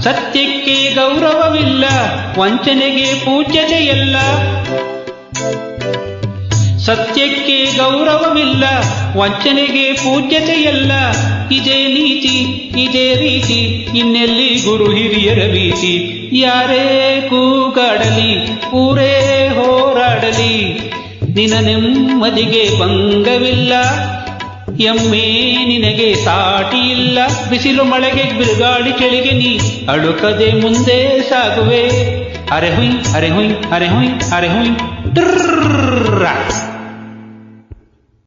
ಸತ್ಯಕ್ಕೆ ಗೌರವವಿಲ್ಲ ವಂಚನೆಗೆ ಪೂಜ್ಯತೆಯಲ್ಲ. ಸತ್ಯಕ್ಕೆ ಗೌರವವಿಲ್ಲ ವಂಚನೆಗೆ ಪೂಜ್ಯತೆಯಲ್ಲ. ಇದೇ ನೀತಿ ಇದೇ ರೀತಿ ಇನ್ನೆಲ್ಲಿ ಗುರು ಹಿರಿಯರ ಭೀತಿ. ಯಾರೇ ಕೂಗಾಡಲಿ ಊರೇ ಹೋರಾಡಲಿ ನಿನ್ನ ನೆಮ್ಮದಿಗೆ ಭಂಗವಿಲ್ಲ. ಎಮ್ಮೆ ನಿನಗೆ ಸಾಟಿ ಇಲ್ಲ. ಬಿಸಿಲು ಮಳೆಗೆ ಬಿರುಗಾಳಿ ಕೆಳಗೆ ನೀ ಅಳುಕದೆ ಮುಂದೆ ಸಾಗುವೆ. ಅರೆ ಹುಯ್ ಅರೆ ಹುಯ್ ಅರೆ ಹುಯ್ ಅರೆ ಹುಯ್ ಟ್ರರ್ರ.